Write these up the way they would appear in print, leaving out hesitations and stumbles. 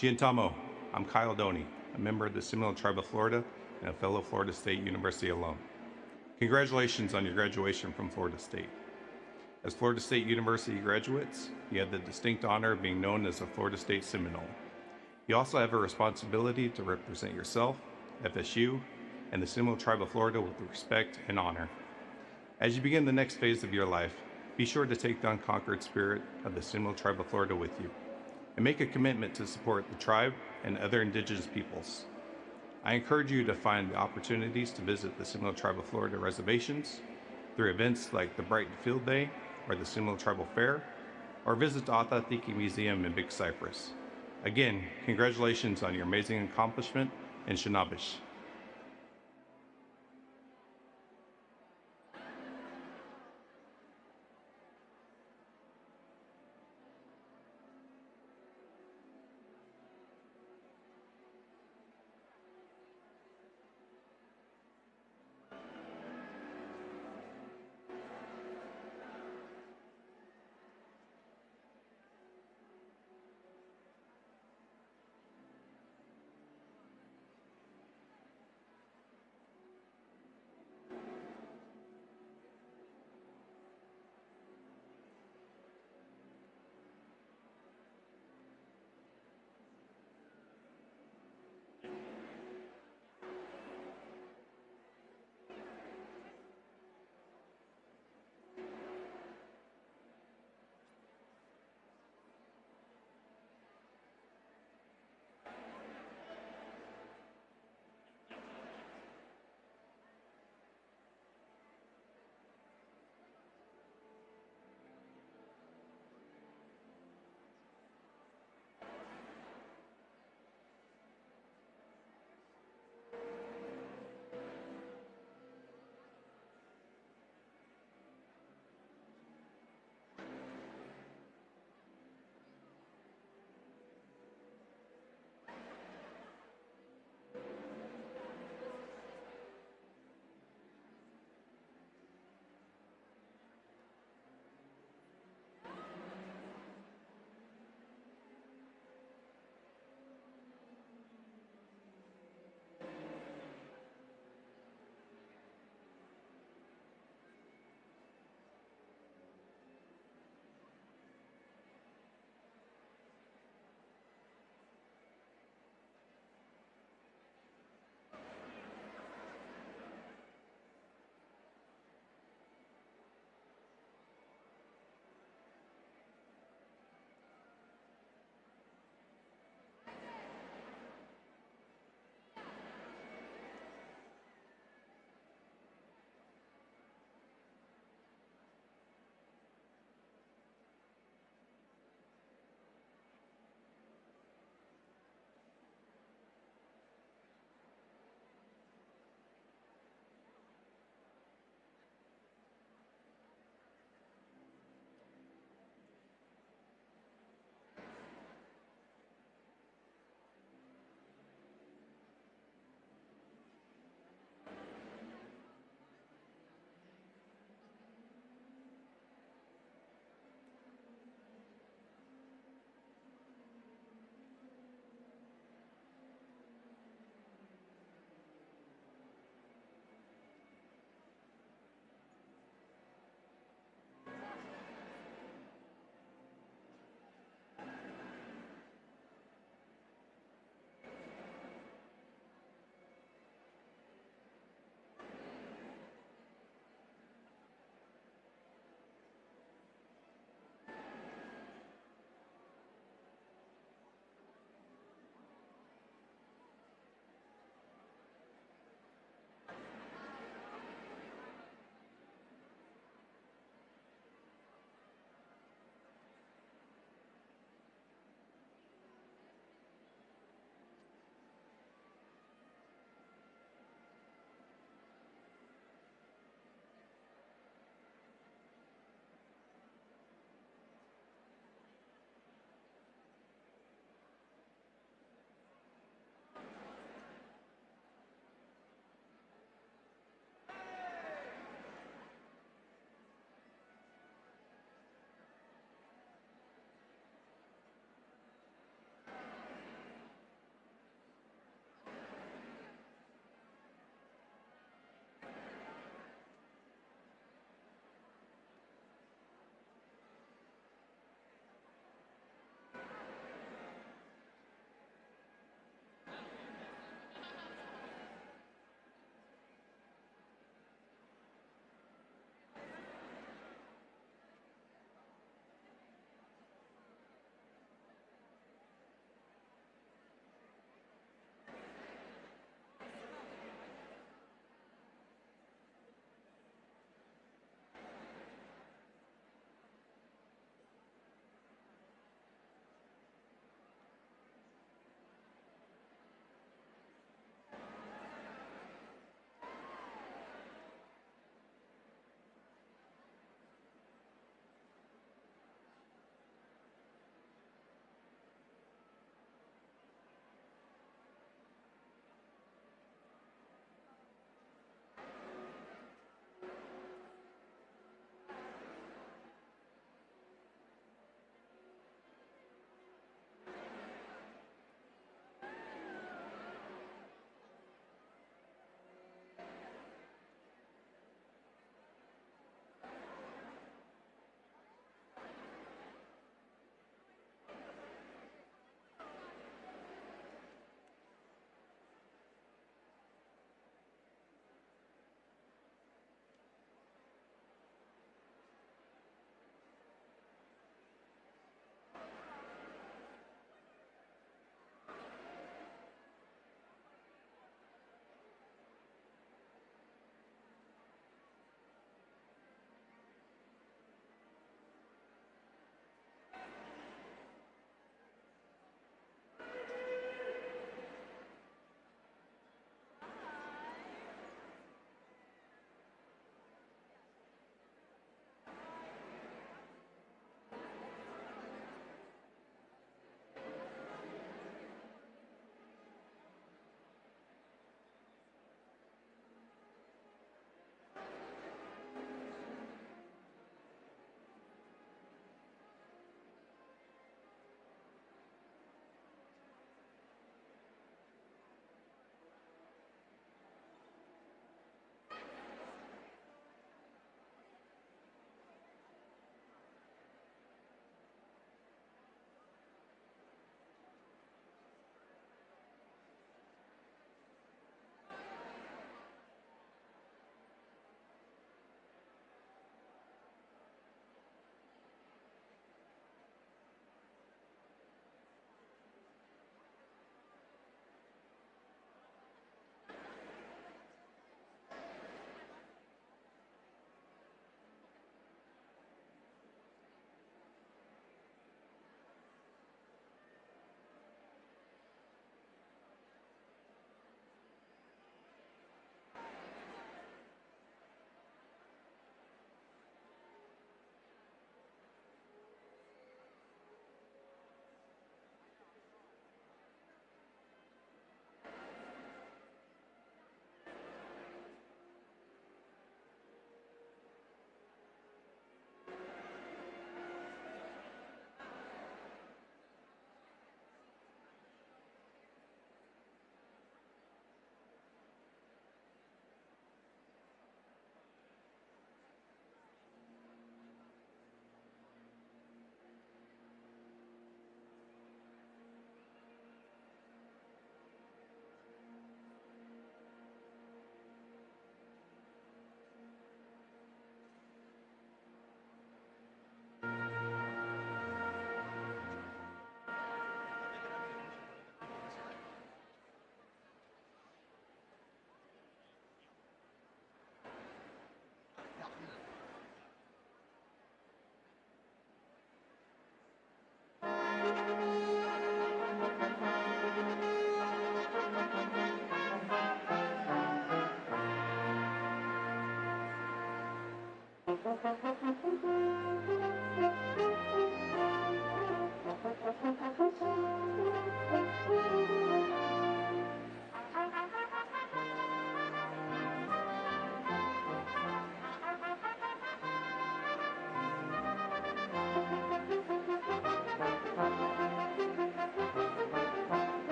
Giantamo, I'm Kyle Doney, a member of the Seminole Tribe of Florida and a fellow Florida State University alum. Congratulations on your graduation from Florida State. As Florida State University graduates, you have the distinct honor of being known as a Florida State Seminole. You also have a responsibility to represent yourself, FSU, and the Seminole Tribe of Florida with respect and honor. As you begin the next phase of your life, be sure to take the unconquered spirit of the Seminole Tribe of Florida with you, and make a commitment to support the tribe and other indigenous peoples. I encourage you to find the opportunities to visit the Seminole Tribe of Florida reservations through events like the Brighton Field Day or the Seminole Tribal Fair, or visit the Ata Tiki Museum in Big Cypress. Again, congratulations on your amazing accomplishment in Shinabish.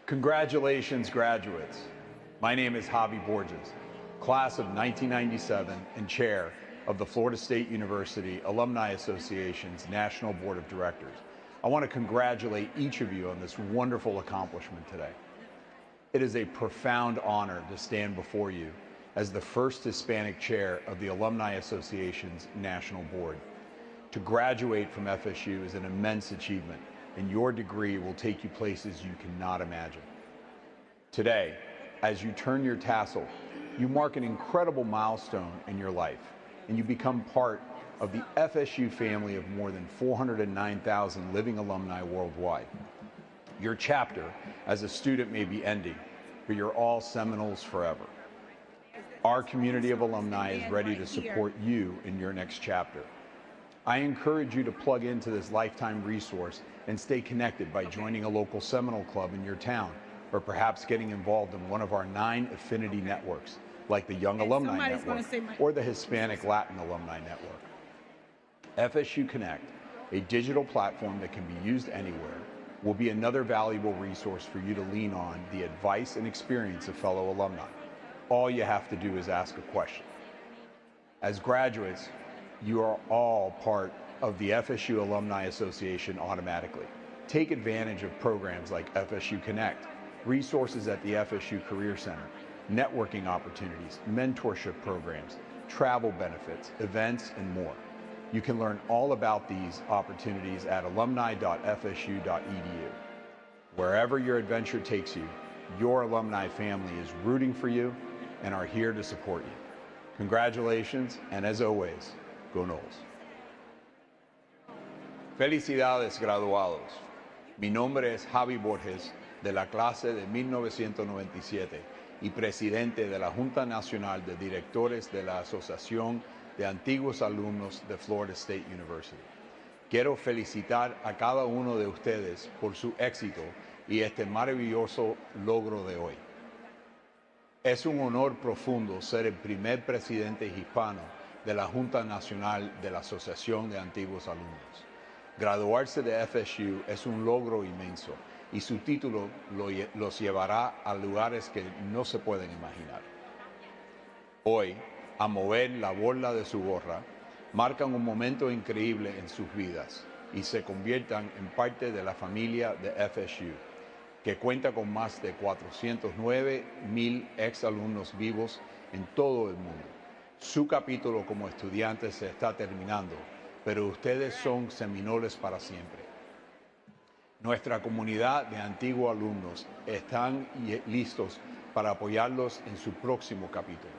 Congratulations, graduates. My name is Javi Borges, class of 1997 and chair of the Florida State University Alumni Association's National Board of Directors. I want to congratulate each of you on this wonderful accomplishment today. It is a profound honor to stand before you as the first Hispanic chair of the Alumni Association's National Board. To graduate from FSU is an immense achievement, and your degree will take you places you cannot imagine. Today, as you turn your tassel, you mark an incredible milestone in your life, and you become part of the FSU family of more than 409,000 living alumni worldwide. Your chapter as a student may be ending, but you're all Seminoles forever. Our community of alumni is ready to support you in your next chapter. I encourage you to plug into this lifetime resource and stay connected by joining a local Seminole club in your town, or perhaps getting involved in one of our 9 affinity networks, like the Young Alumni Network or the Hispanic Latin Alumni Network. FSU Connect, a digital platform that can be used anywhere, will be another valuable resource for you to lean on the advice and experience of fellow alumni. All you have to do is ask a question. As graduates, you are all part of the FSU Alumni Association automatically. Take advantage of programs like FSU Connect, resources at the FSU Career Center, networking opportunities, mentorship programs, travel benefits, events, and more. You can learn all about these opportunities at alumni.fsu.edu. Wherever your adventure takes you, your alumni family is rooting for you and are here to support you. Congratulations, and as always, go Noles. Felicidades, graduados. Mi nombre es Javi Borges, de la clase de 1997 y presidente de la Junta Nacional de Directores de la Asociación de Antiguos Alumnos de Florida State University. Quiero felicitar a cada uno de ustedes por su éxito y este maravilloso logro de hoy. Es un honor profundo ser el primer presidente hispano de la Junta Nacional de la Asociación de Antiguos Alumnos. Graduarse de FSU es un logro inmenso y su título los llevará a lugares que no se pueden imaginar. Hoy, a mover la borla de su gorra, marcan un momento increíble en sus vidas y se conviertan en parte de la familia de FSU, que cuenta con más de 409,000 exalumnos vivos en todo el mundo. Su capítulo como estudiantes se está terminando, pero ustedes son seminoles para siempre. Nuestra comunidad de antiguos alumnos están listos para apoyarlos en su próximo capítulo.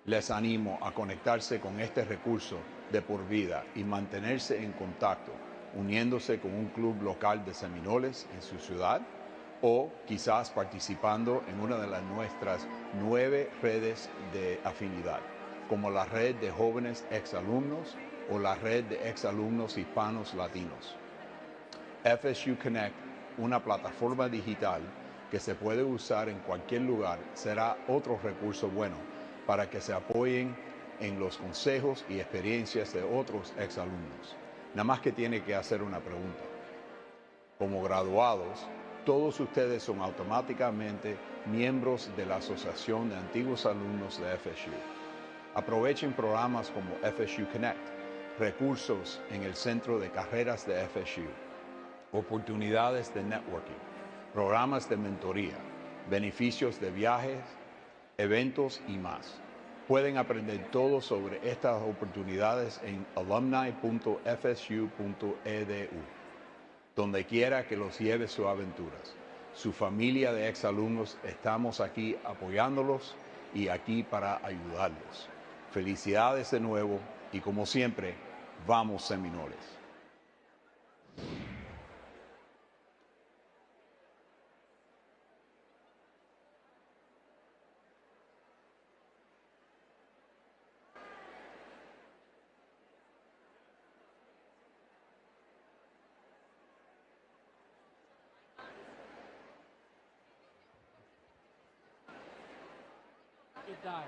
Les animo a conectarse con este recurso de por vida y mantenerse en contacto, uniéndose con un club local de seminoles en su ciudad o quizás participando en una de nuestras 9 redes de afinidad, como la red de jóvenes exalumnos o la red de exalumnos hispanos latinos. FSU Connect, una plataforma digital que se puede usar en cualquier lugar, será otro recurso bueno para que se apoyen en los consejos y experiencias de otros exalumnos. Nada más que tiene que hacer una pregunta. Como graduados, todos ustedes son automáticamente miembros de la Asociación de Antiguos Alumnos de FSU. Aprovechen programas como FSU Connect, recursos en el Centro de Carreras de FSU, oportunidades de networking, programas de mentoría, beneficios de viajes, eventos y más. Pueden aprender todo sobre estas oportunidades en alumni.fsu.edu, donde quiera que los lleve sus aventuras. Su familia de exalumnos estamos aquí apoyándolos y aquí para ayudarlos. Felicidades de nuevo y como siempre, vamos Seminoles. It died.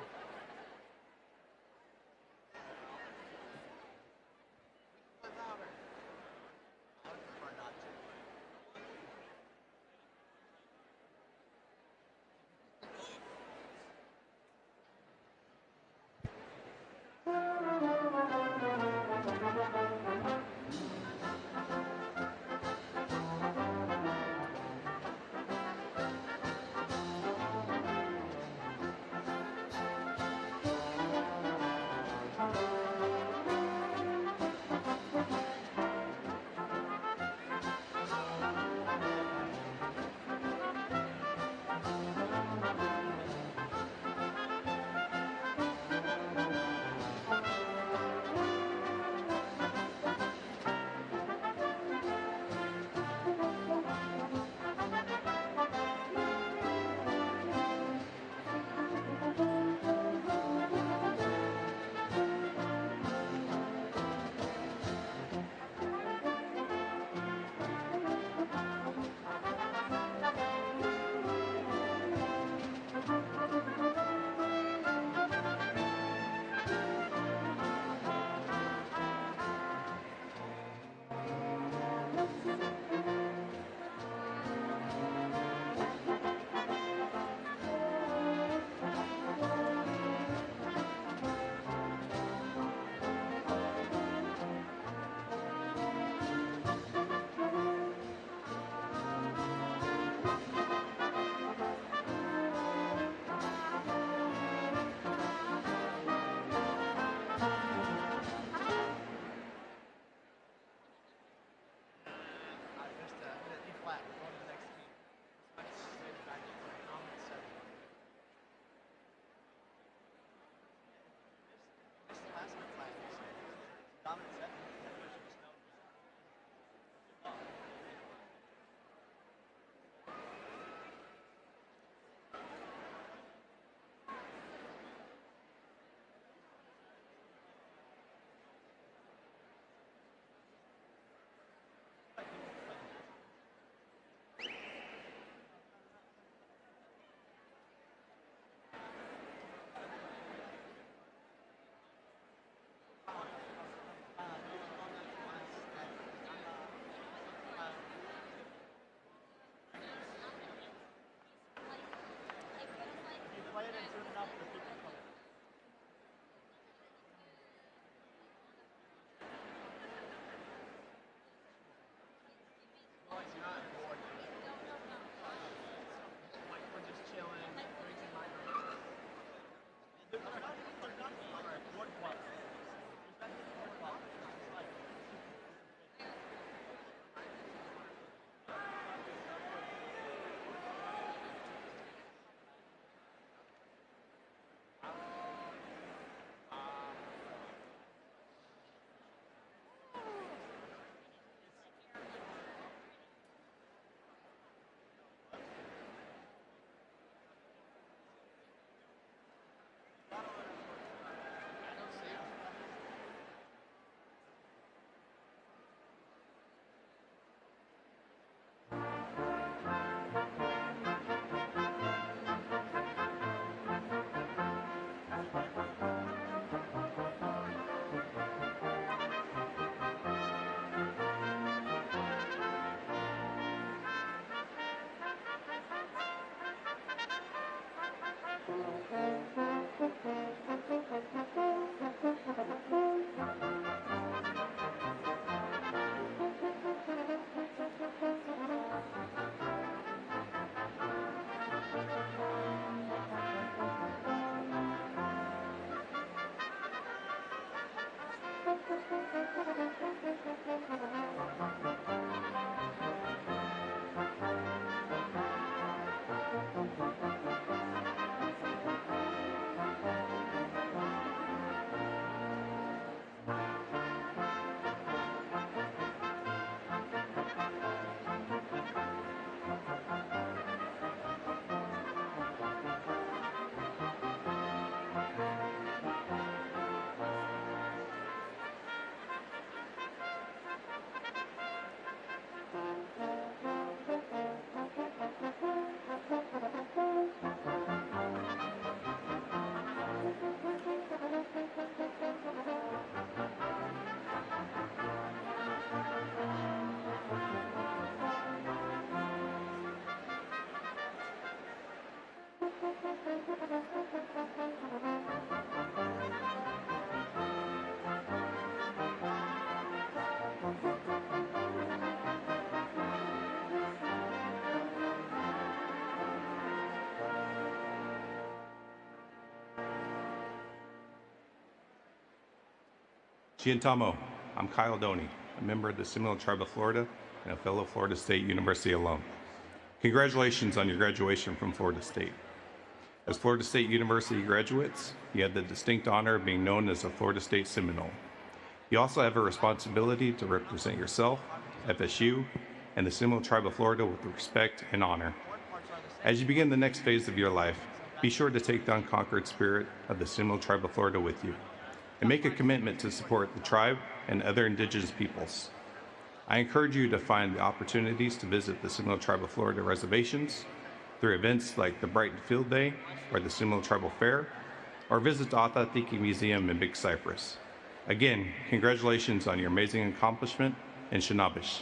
Giantamo, I'm Kyle Doney, a member of the Seminole Tribe of Florida and a fellow Florida State University alum. Congratulations on your graduation from Florida State. As Florida State University graduates, you have the distinct honor of being known as a Florida State Seminole. You also have a responsibility to represent yourself, FSU, and the Seminole Tribe of Florida with respect and honor. As you begin the next phase of your life, be sure to take the unconquered spirit of the Seminole Tribe of Florida with you, and make a commitment to support the tribe and other indigenous peoples. I encourage you to find the opportunities to visit the Seminole Tribe of Florida reservations through events like the Brighton Field Day or the Seminole Tribal Fair, or visit the Atatiki Museum in Big Cypress. Again, congratulations on your amazing accomplishment, and Shinabish.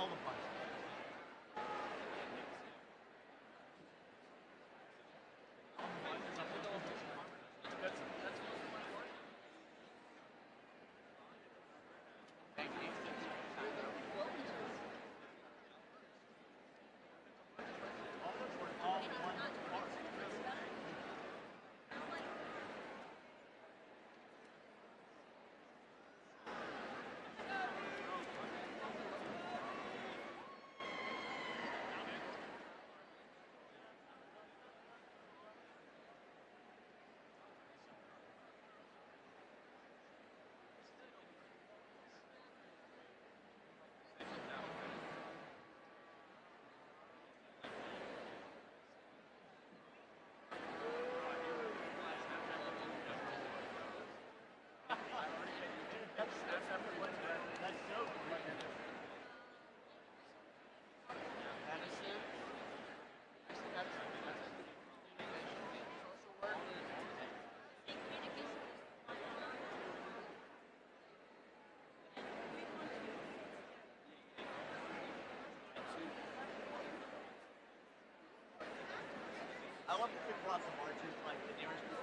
all the parts. I love the people lots of marches, like the neighbors people.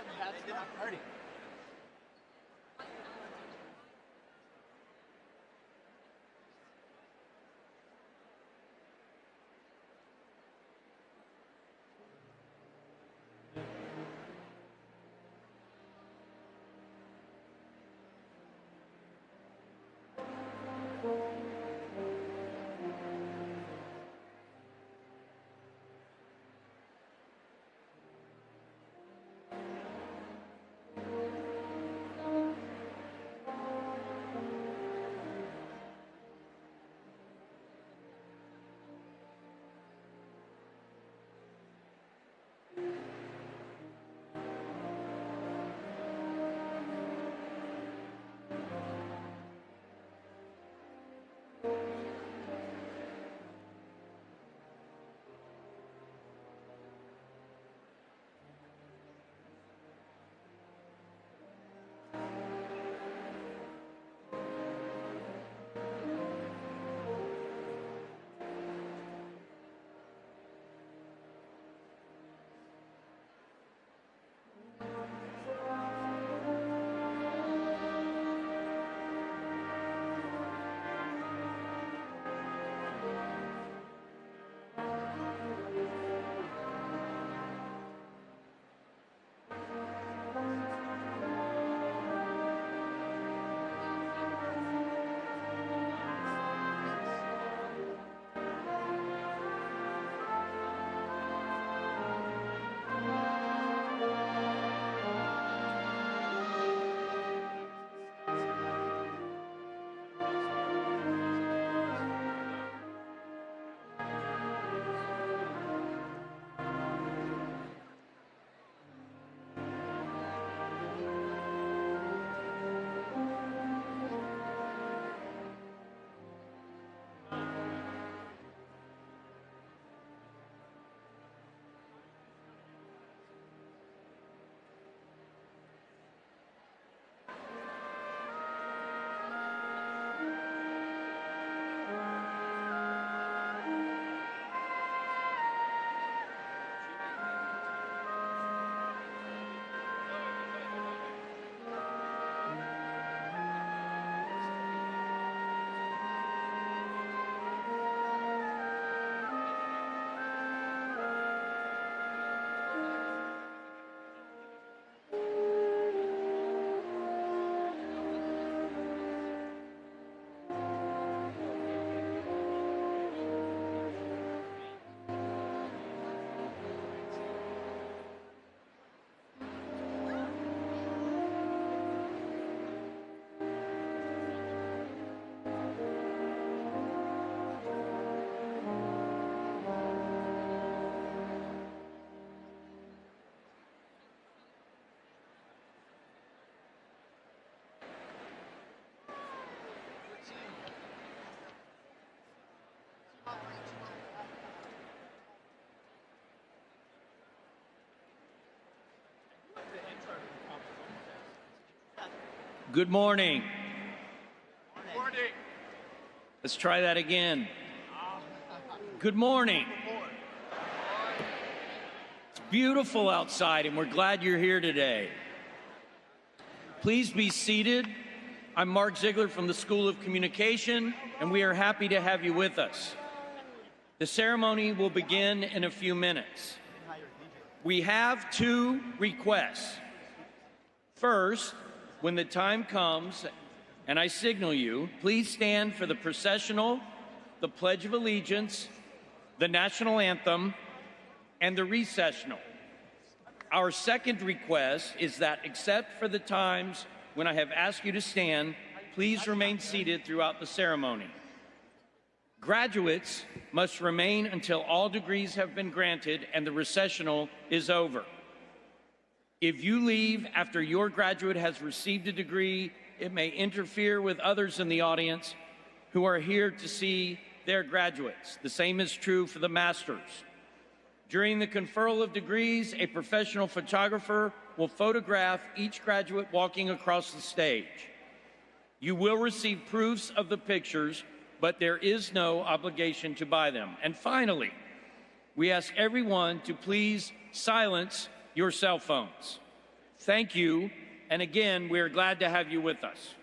That's not party. Good morning. Let's try that again. Good morning. It's beautiful outside, and we're glad you're here today. Please be seated. I'm Mark Ziegler from the School of Communication, and we are happy to have you with us. The ceremony will begin in a few minutes. We have two requests. First, when the time comes and I signal you, please stand for the processional, the Pledge of Allegiance, the National Anthem, and the recessional. Our second request is that, except for the times when I have asked you to stand, please remain seated throughout the ceremony. Graduates must remain until all degrees have been granted and the recessional is over. If you leave after your graduate has received a degree, it may interfere with others in the audience who are here to see their graduates. The same is true for the masters. During the conferral of degrees, a professional photographer will photograph each graduate walking across the stage. You will receive proofs of the pictures, but there is no obligation to buy them. And finally, we ask everyone to please silence your cell phones. Thank you, and again, we are glad to have you with us.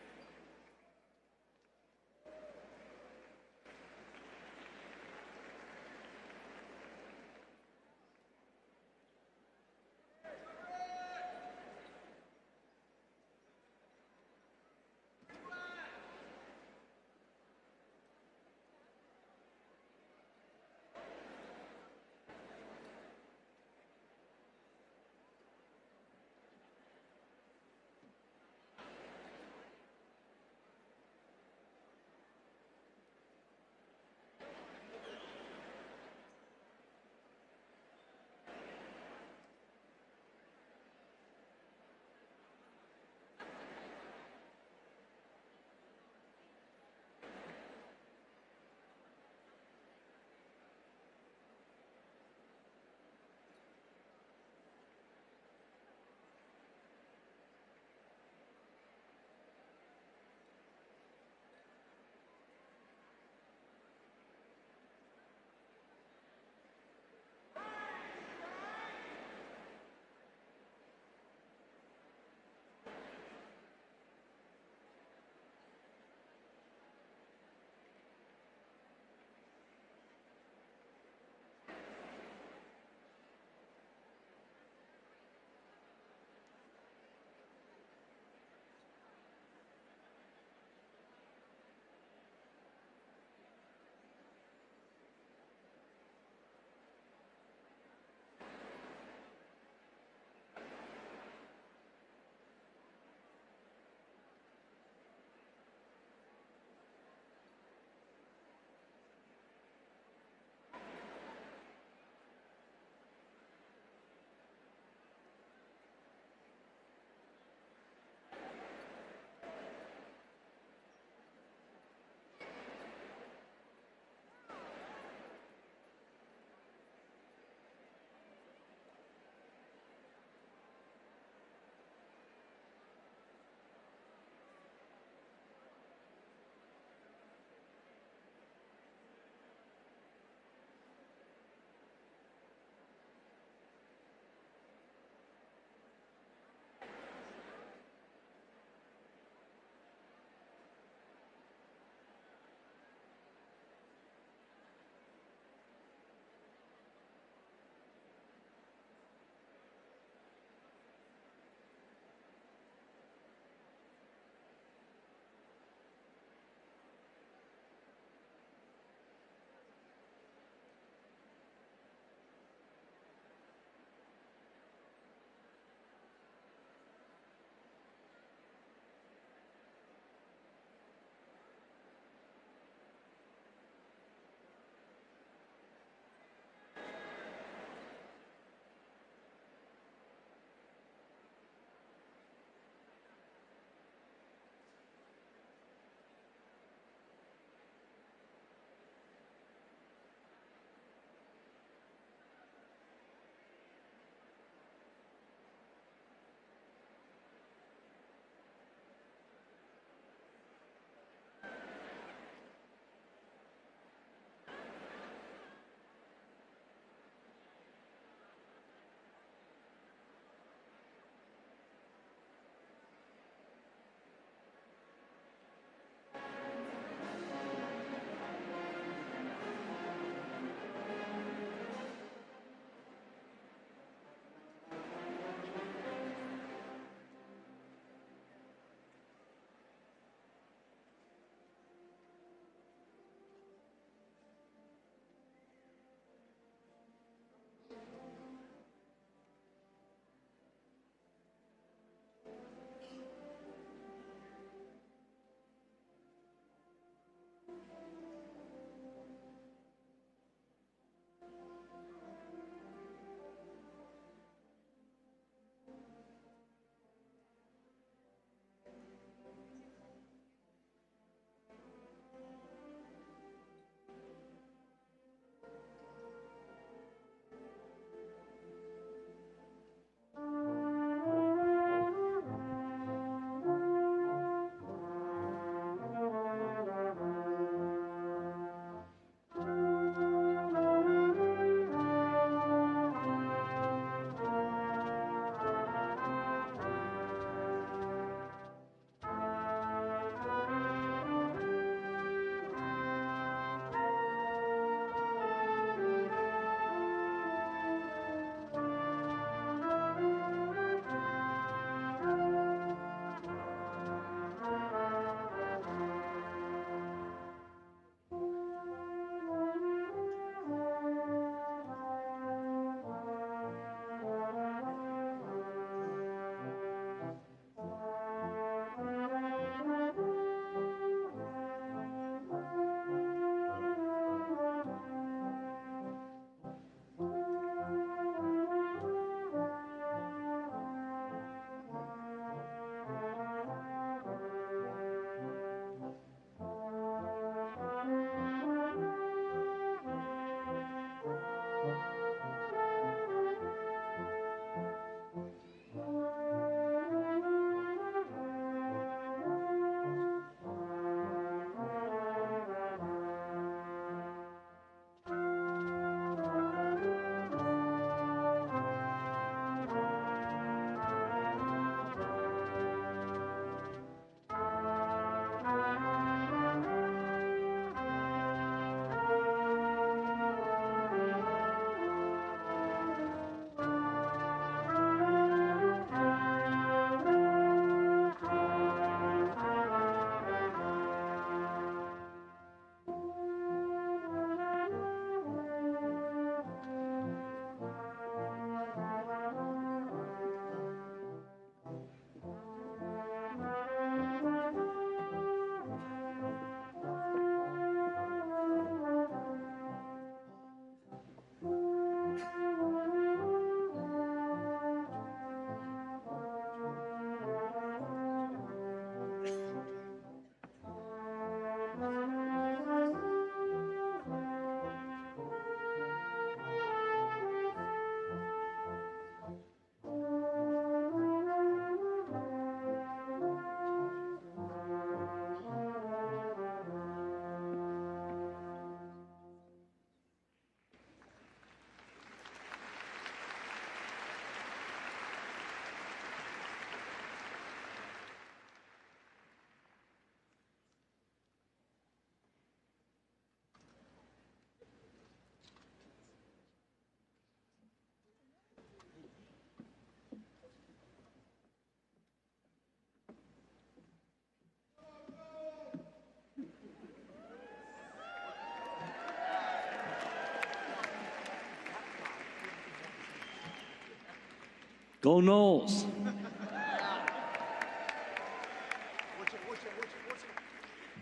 Go Noles.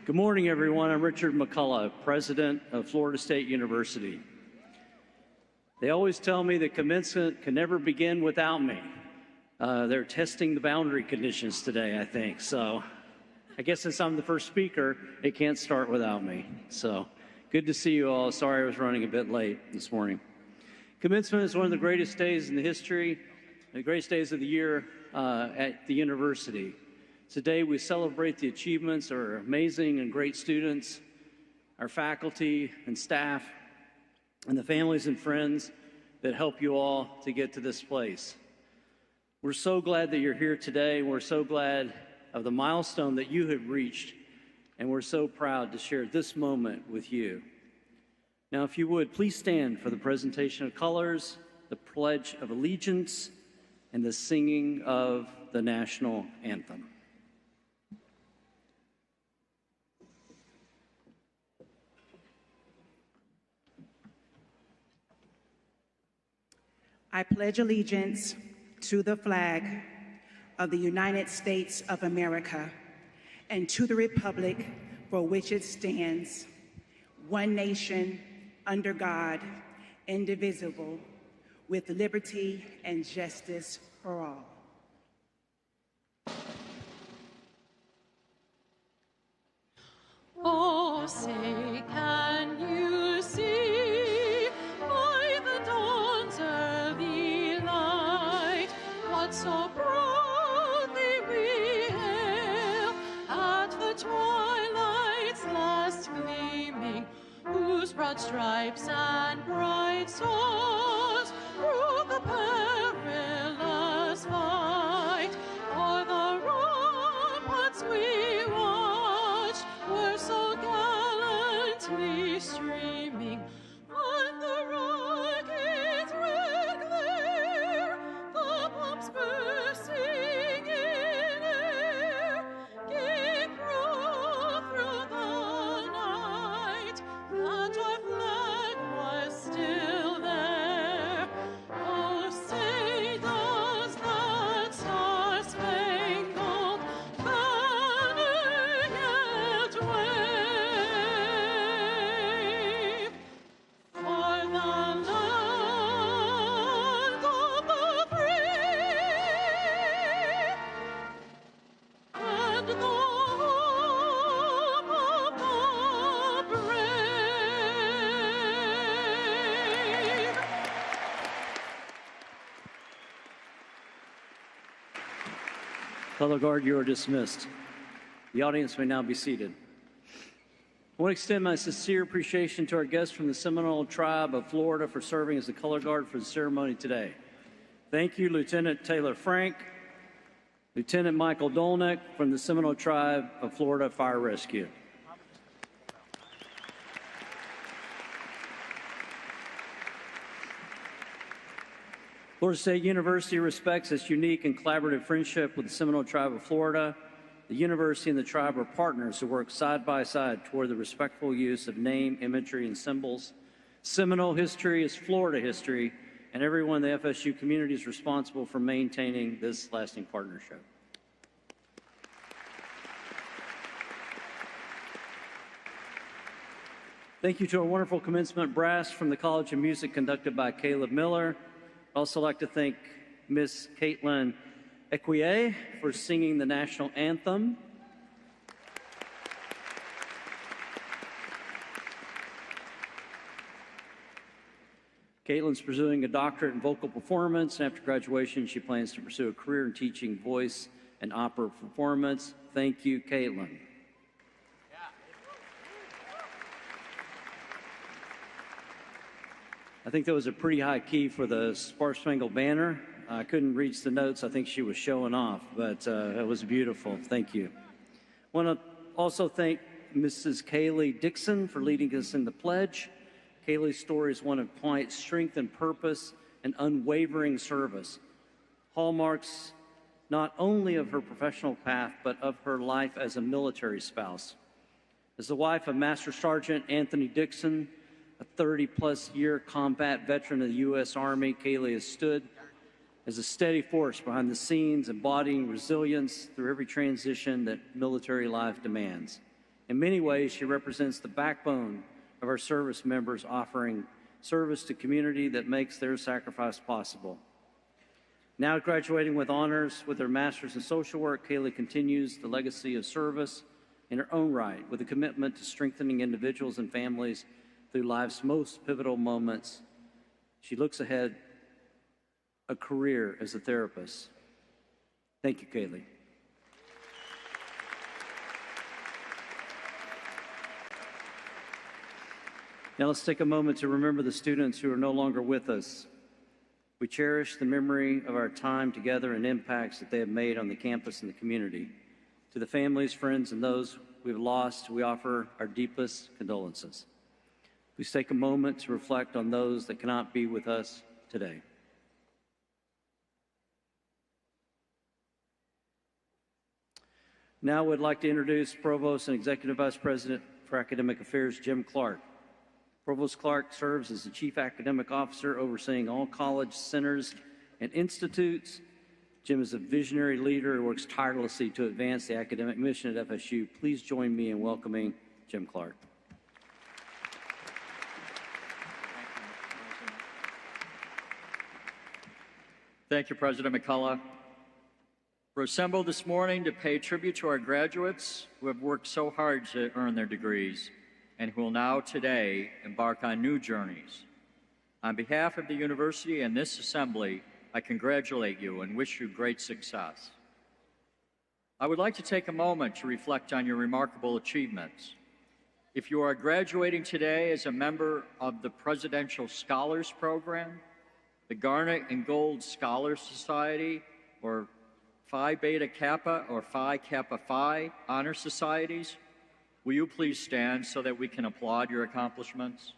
Good morning, everyone. I'm Richard McCullough, president of Florida State University. They always tell me that commencement can never begin without me. They're testing the boundary conditions today, I think. So I guess since I'm the first speaker, it can't start without me. So good to see you all. Sorry I was running a bit late this morning. Commencement is one of the greatest days in the history, the greatest days of the year at the university. Today we celebrate the achievements of our amazing and great students, our faculty and staff, and the families and friends that help you all to get to this place. We're so glad that you're here today. We're so glad of the milestone that you have reached, and we're so proud to share this moment with you. Now, if you would, please stand for the presentation of colors, the Pledge of Allegiance, and the singing of the national anthem. I pledge allegiance to the flag of the United States of America and to the republic for which it stands, one nation, under God, indivisible, with liberty and justice for all. Oh, say, can you see by the dawn's early light what so proudly we hail at the twilight's last gleaming, whose broad stripes and bright swords through the perilous fight o'er the ramparts we watched were so gallantly streaming, and the rocket's red glare, the bombs bursting in air, gave proof through the night that our flag was still there. Oh, say does that star-spangled banner yet wave for the land of the free and the home of the brave? Color Guard, you are dismissed. The audience may now be seated. I want to extend my sincere appreciation to our guests from the Seminole Tribe of Florida for serving as the Color Guard for the ceremony today. Thank you, Lieutenant Taylor Frank, Lieutenant Michael Dolnick from the Seminole Tribe of Florida Fire Rescue. Florida State University respects its unique and collaborative friendship with the Seminole Tribe of Florida. The university and the tribe are partners who work side by side toward the respectful use of name, imagery, and symbols. Seminole history is Florida history, and everyone in the FSU community is responsible for maintaining this lasting partnership. Thank you to our wonderful commencement brass from the College of Music conducted by Caleb Miller. I'd also like to thank Miss Caitlin Equier for singing the national anthem. Caitlin's pursuing a doctorate in vocal performance, and after graduation, she plans to pursue a career in teaching voice and opera performance. Thank you, Caitlin. I think that was a pretty high key for the Star Spangled Banner. I couldn't reach the notes. I think she was showing off, but it was beautiful. Thank you. I want to also thank Mrs. Kaylee Dixon for leading us in the pledge. Kaylee's story is one of quiet strength and purpose and unwavering service, hallmarks not only of her professional path, but of her life as a military spouse. As the wife of Master Sergeant Anthony Dixon, a 30-plus year combat veteran of the U.S. Army, Kaylee has stood as a steady force behind the scenes, embodying resilience through every transition that military life demands. In many ways, she represents the backbone of our service members, offering service to community that makes their sacrifice possible. Now graduating with honors with her master's in social work, Kaylee continues the legacy of service in her own right with a commitment to strengthening individuals and families through life's most pivotal moments. She looks ahead a career as a therapist. Thank you, Kaylee. Now let's take a moment to remember the students who are no longer with us. We cherish the memory of our time together and impacts that they have made on the campus and the community. To the families, friends, and those we've lost, we offer our deepest condolences. Please take a moment to reflect on those that cannot be with us today. Now I would like to introduce Provost and Executive Vice President for Academic Affairs, Jim Clark. Provost Clark serves as the Chief Academic Officer overseeing all college centers and institutes. Jim is a visionary leader who works tirelessly to advance the academic mission at FSU. Please join me in welcoming Jim Clark. Thank you, President McCullough. We're assembled this morning to pay tribute to our graduates who have worked so hard to earn their degrees and who will now today embark on new journeys. On behalf of the university and this assembly, I congratulate you and wish you great success. I would like to take a moment to reflect on your remarkable achievements. If you are graduating today as a member of the Presidential Scholars Program, the Garnet and Gold Scholars Society, or Phi Beta Kappa or Phi Kappa Phi Honor Societies, will you please stand so that we can applaud your accomplishments?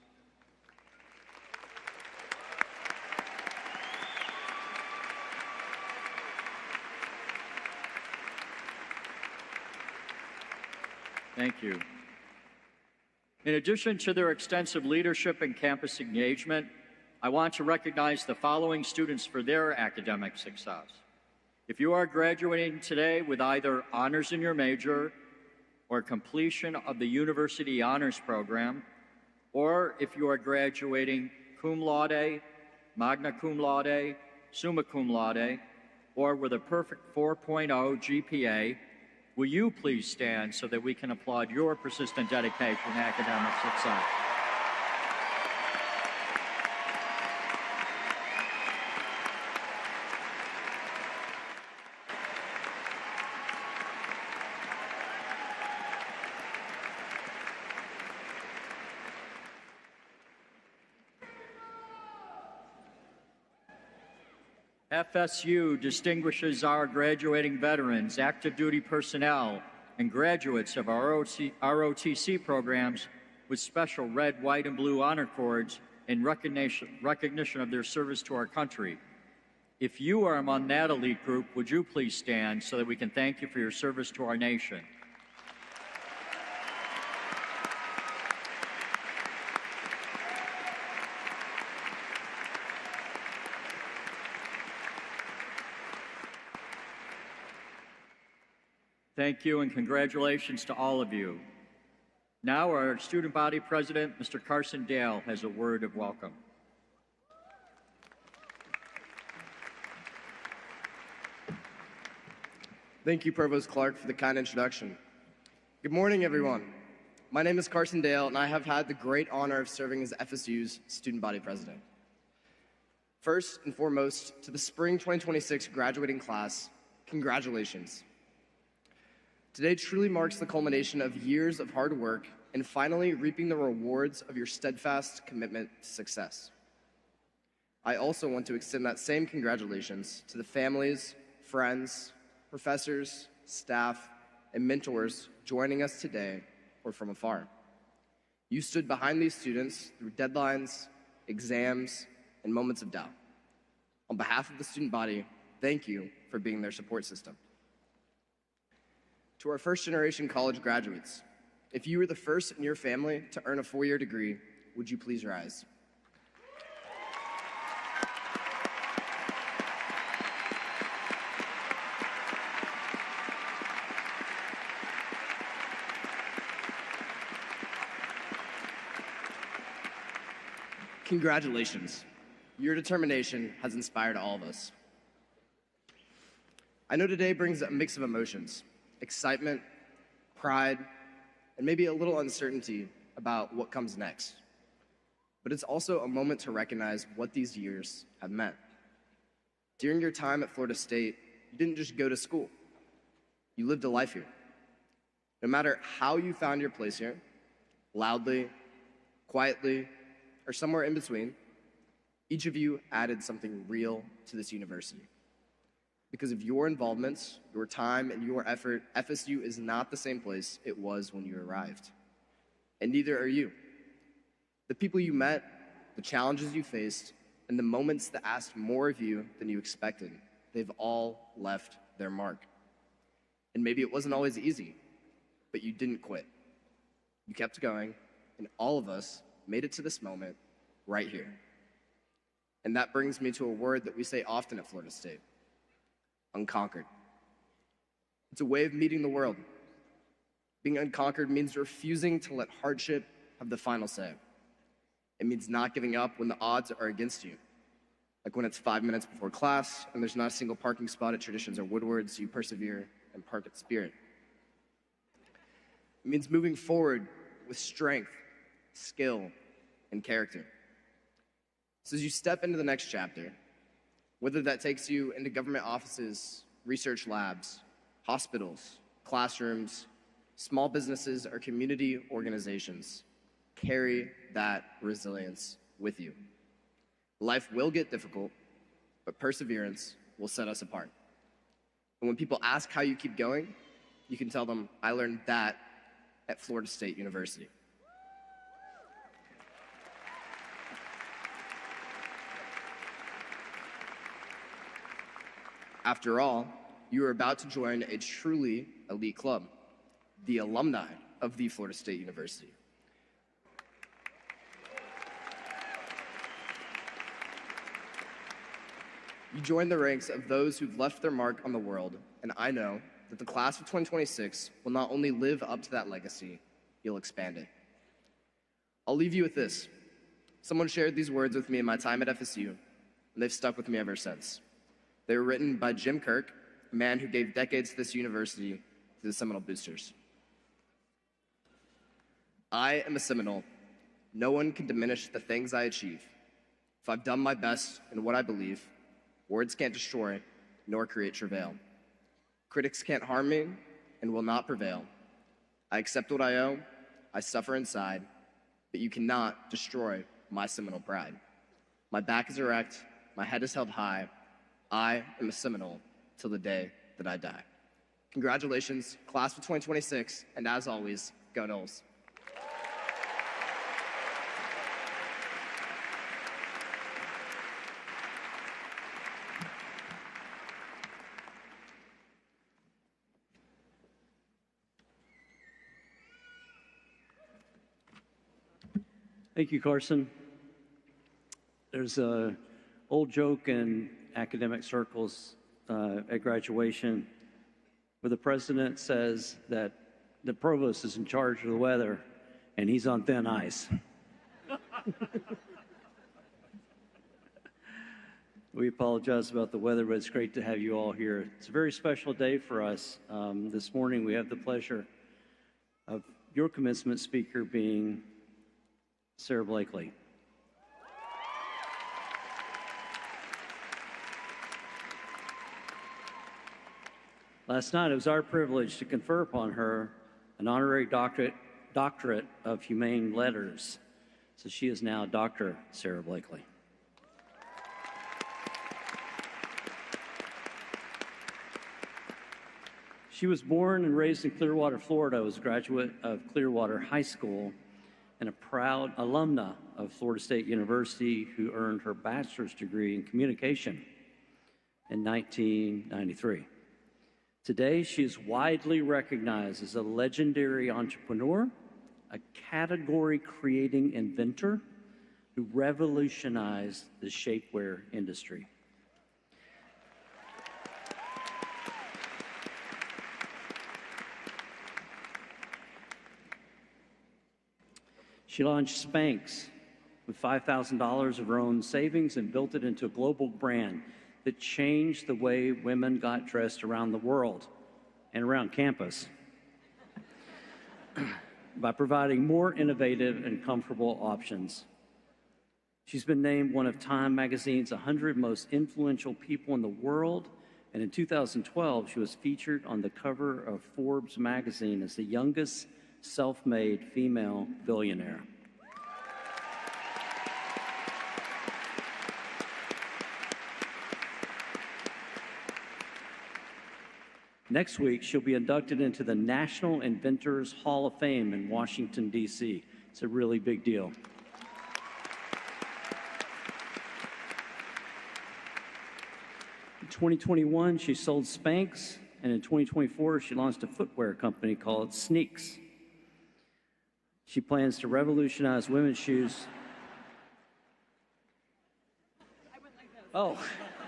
Thank you. In addition to their extensive leadership and campus engagement, I want to recognize the following students for their academic success. If you are graduating today with either honors in your major or completion of the University Honors Program, or if you are graduating cum laude, magna cum laude, summa cum laude, or with a perfect 4.0 GPA, will you please stand so that we can applaud your persistent dedication and academic success? FSU distinguishes our graduating veterans, active duty personnel, and graduates of our ROTC programs with special red, white, and blue honor cords in recognition of their service to our country. If you are among that elite group, would you please stand so that we can thank you for your service to our nation? Thank you and congratulations to all of you. Now our student body president, Mr. Carson Dale, has a word of welcome. Thank you, Provost Clark, for the kind introduction. Good morning, everyone. My name is Carson Dale, and I have had the great honor of serving as FSU's student body president. First and foremost, to the spring 2026 graduating class, congratulations. Today truly marks the culmination of years of hard work and finally reaping the rewards of your steadfast commitment to success. I also want to extend that same congratulations to the families, friends, professors, staff, and mentors joining us today or from afar. You stood behind these students through deadlines, exams, and moments of doubt. On behalf of the student body, thank you for being their support system. To our first-generation college graduates, if you were the first in your family to earn a four-year degree, would you please rise? Congratulations. Your determination has inspired all of us. I know today brings a mix of emotions, excitement, pride, and maybe a little uncertainty about what comes next. But it's also a moment to recognize what these years have meant. During your time at Florida State, you didn't just go to school. You lived a life here. No matter how you found your place here, loudly, quietly, or somewhere in between, each of you added something real to this university. Because of your involvements, your time, and your effort, FSU is not the same place it was when you arrived. And neither are you. The people you met, the challenges you faced, and the moments that asked more of you than you expected, they've all left their mark. And maybe it wasn't always easy, but you didn't quit. You kept going, and all of us made it to this moment right here. And that brings me to a word that we say often at Florida State: unconquered. It's a way of meeting the world. Being unconquered means refusing to let hardship have the final say. It means not giving up when the odds are against you. Like when it's 5 minutes before class and there's not a single parking spot at Traditions or Woodward's, you persevere and park at Spirit. It means moving forward with strength, skill, and character. So as you step into the next chapter, whether that takes you into government offices, research labs, hospitals, classrooms, small businesses, or community organizations, carry that resilience with you. Life will get difficult, but perseverance will set us apart. And when people ask how you keep going, you can tell them, I learned that at Florida State University. After all, you are about to join a truly elite club, the Alumni of the Florida State University. You join the ranks of those who've left their mark on the world, and I know that the class of 2026 will not only live up to that legacy, you'll expand it. I'll leave you with this. Someone shared these words with me in my time at FSU, and they've stuck with me ever since. They were written by Jim Kirk, a man who gave decades to this university through the Seminole Boosters. I am a Seminole. No one can diminish the things I achieve. If I've done my best in what I believe, words can't destroy nor create travail. Critics can't harm me and will not prevail. I accept what I owe, I suffer inside, but you cannot destroy my Seminole pride. My back is erect, my head is held high. I am a Seminole till the day that I die. Congratulations, class of 2026, and as always, go Noles. Thank you, Carson. There's an old joke in academic circles at graduation where the president says that the provost is in charge of the weather and he's on thin ice. We apologize about the weather, but it's great to have you all here. It's a very special day for us. This morning we have the pleasure of your commencement speaker being Sarah Blakely. Last night, it was our privilege to confer upon her an honorary doctorate of humane letters. So she is now Dr. Sarah Blakely. She was born and raised in Clearwater, Florida, was a graduate of Clearwater High School and a proud alumna of Florida State University who earned her bachelor's degree in communication in 1993. Today, she is widely recognized as a legendary entrepreneur, a category-creating inventor who revolutionized the shapewear industry. She launched Spanx, with $5,000 of her own savings and built it into a global brand that changed the way women got dressed around the world and around campus by providing more innovative and comfortable options. She's been named one of Time magazine's 100 most influential people in the world, and in 2012, she was featured on the cover of Forbes magazine as the youngest self-made female billionaire. Next week, she'll be inducted into the National Inventors Hall of Fame in Washington, D.C. It's a really big deal. In 2021, she sold Spanx, and in 2024, she launched a footwear company called Sneaks. She plans to revolutionize women's shoes. Oh,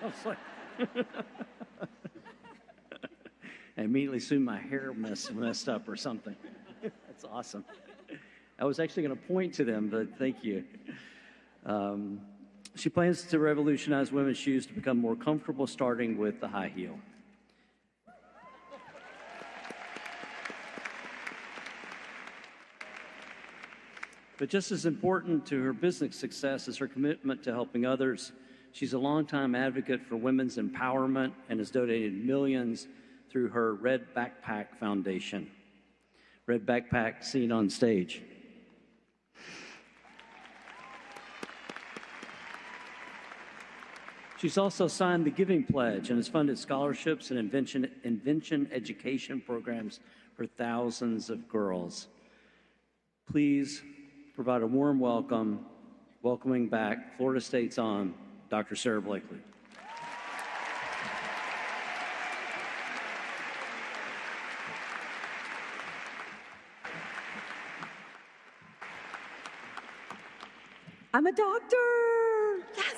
I was like... I immediately assumed my hair messed up or something. That's awesome. I was actually going to point to them, but thank you. She plans to revolutionize women's shoes to become more comfortable, starting with the high heel. But just as important to her business success is her commitment to helping others. She's a longtime advocate for women's empowerment and has donated millions through her Red Backpack Foundation. Red Backpack seen on stage. She's also signed the Giving Pledge and has funded scholarships and invention education programs for thousands of girls. Please provide a warm welcome, welcoming back Florida State's own Dr. Sarah Blakely. I'm a doctor. Yes.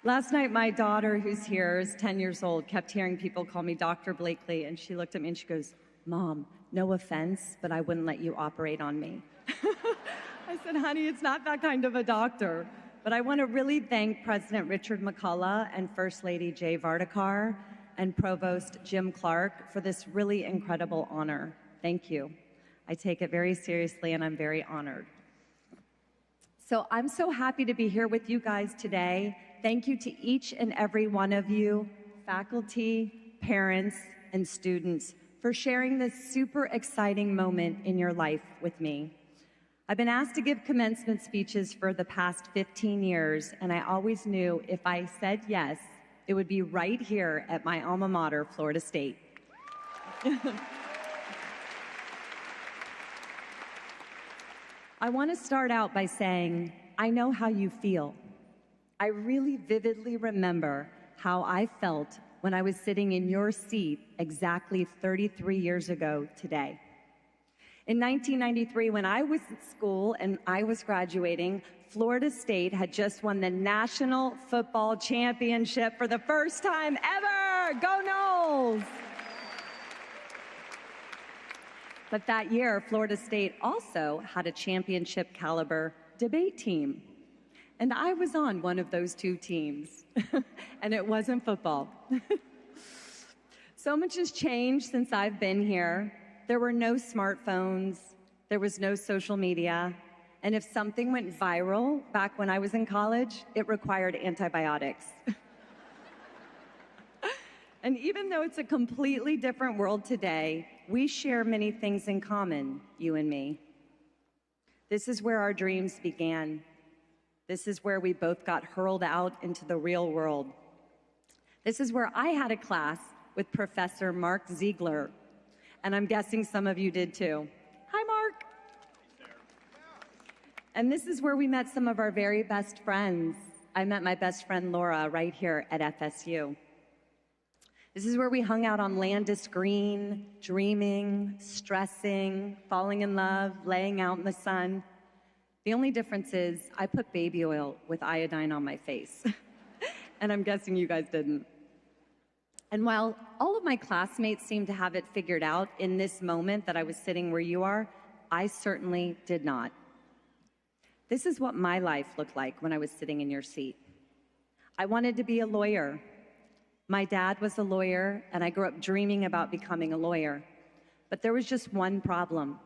Last night, my daughter, who's here, is 10 years old, kept hearing people call me Dr. Blakely, and she looked at me and she goes, "Mom, no offense, but I wouldn't let you operate on me." I said, "Honey, it's not that kind of a doctor." But I want to really thank President Richard McCullough and First Lady Jay Vardakar and Provost Jim Clark for this really incredible honor. Thank you. I take it very seriously, and I'm very honored. So I'm so happy to be here with you guys today. Thank you to each and every one of you, faculty, parents, and students, for sharing this super exciting moment in your life with me. I've been asked to give commencement speeches for the past 15 years, and I always knew if I said yes, it would be right here at my alma mater, Florida State. I want to start out by saying, I know how you feel. I really vividly remember how I felt when I was sitting in your seat exactly 33 years ago today. In 1993, when I was at school and I was graduating, Florida State had just won the National Football Championship for the first time ever. Go Noles! But that year, Florida State also had a championship caliber debate team. And I was on one of those two teams, and it wasn't football. So much has changed since I've been here. There were no smartphones, there was no social media, and if something went viral back when I was in college, it required antibiotics. And even though it's a completely different world today, we share many things in common, you and me. This is where our dreams began. This is where we both got hurled out into the real world. This is where I had a class with Professor Mark Ziegler, and I'm guessing some of you did too. Hi, Mark. And this is where we met some of our very best friends. I met my best friend Laura right here at FSU. This is where we hung out on Landis Green, dreaming, stressing, falling in love, laying out in the sun. The only difference is I put baby oil with iodine on my face. And I'm guessing you guys didn't. And while all of my classmates seemed to have it figured out in this moment that I was sitting where you are, I certainly did not. This is what my life looked like when I was sitting in your seat. I wanted to be a lawyer. My dad was a lawyer, and I grew up dreaming about becoming a lawyer. But there was just one problem.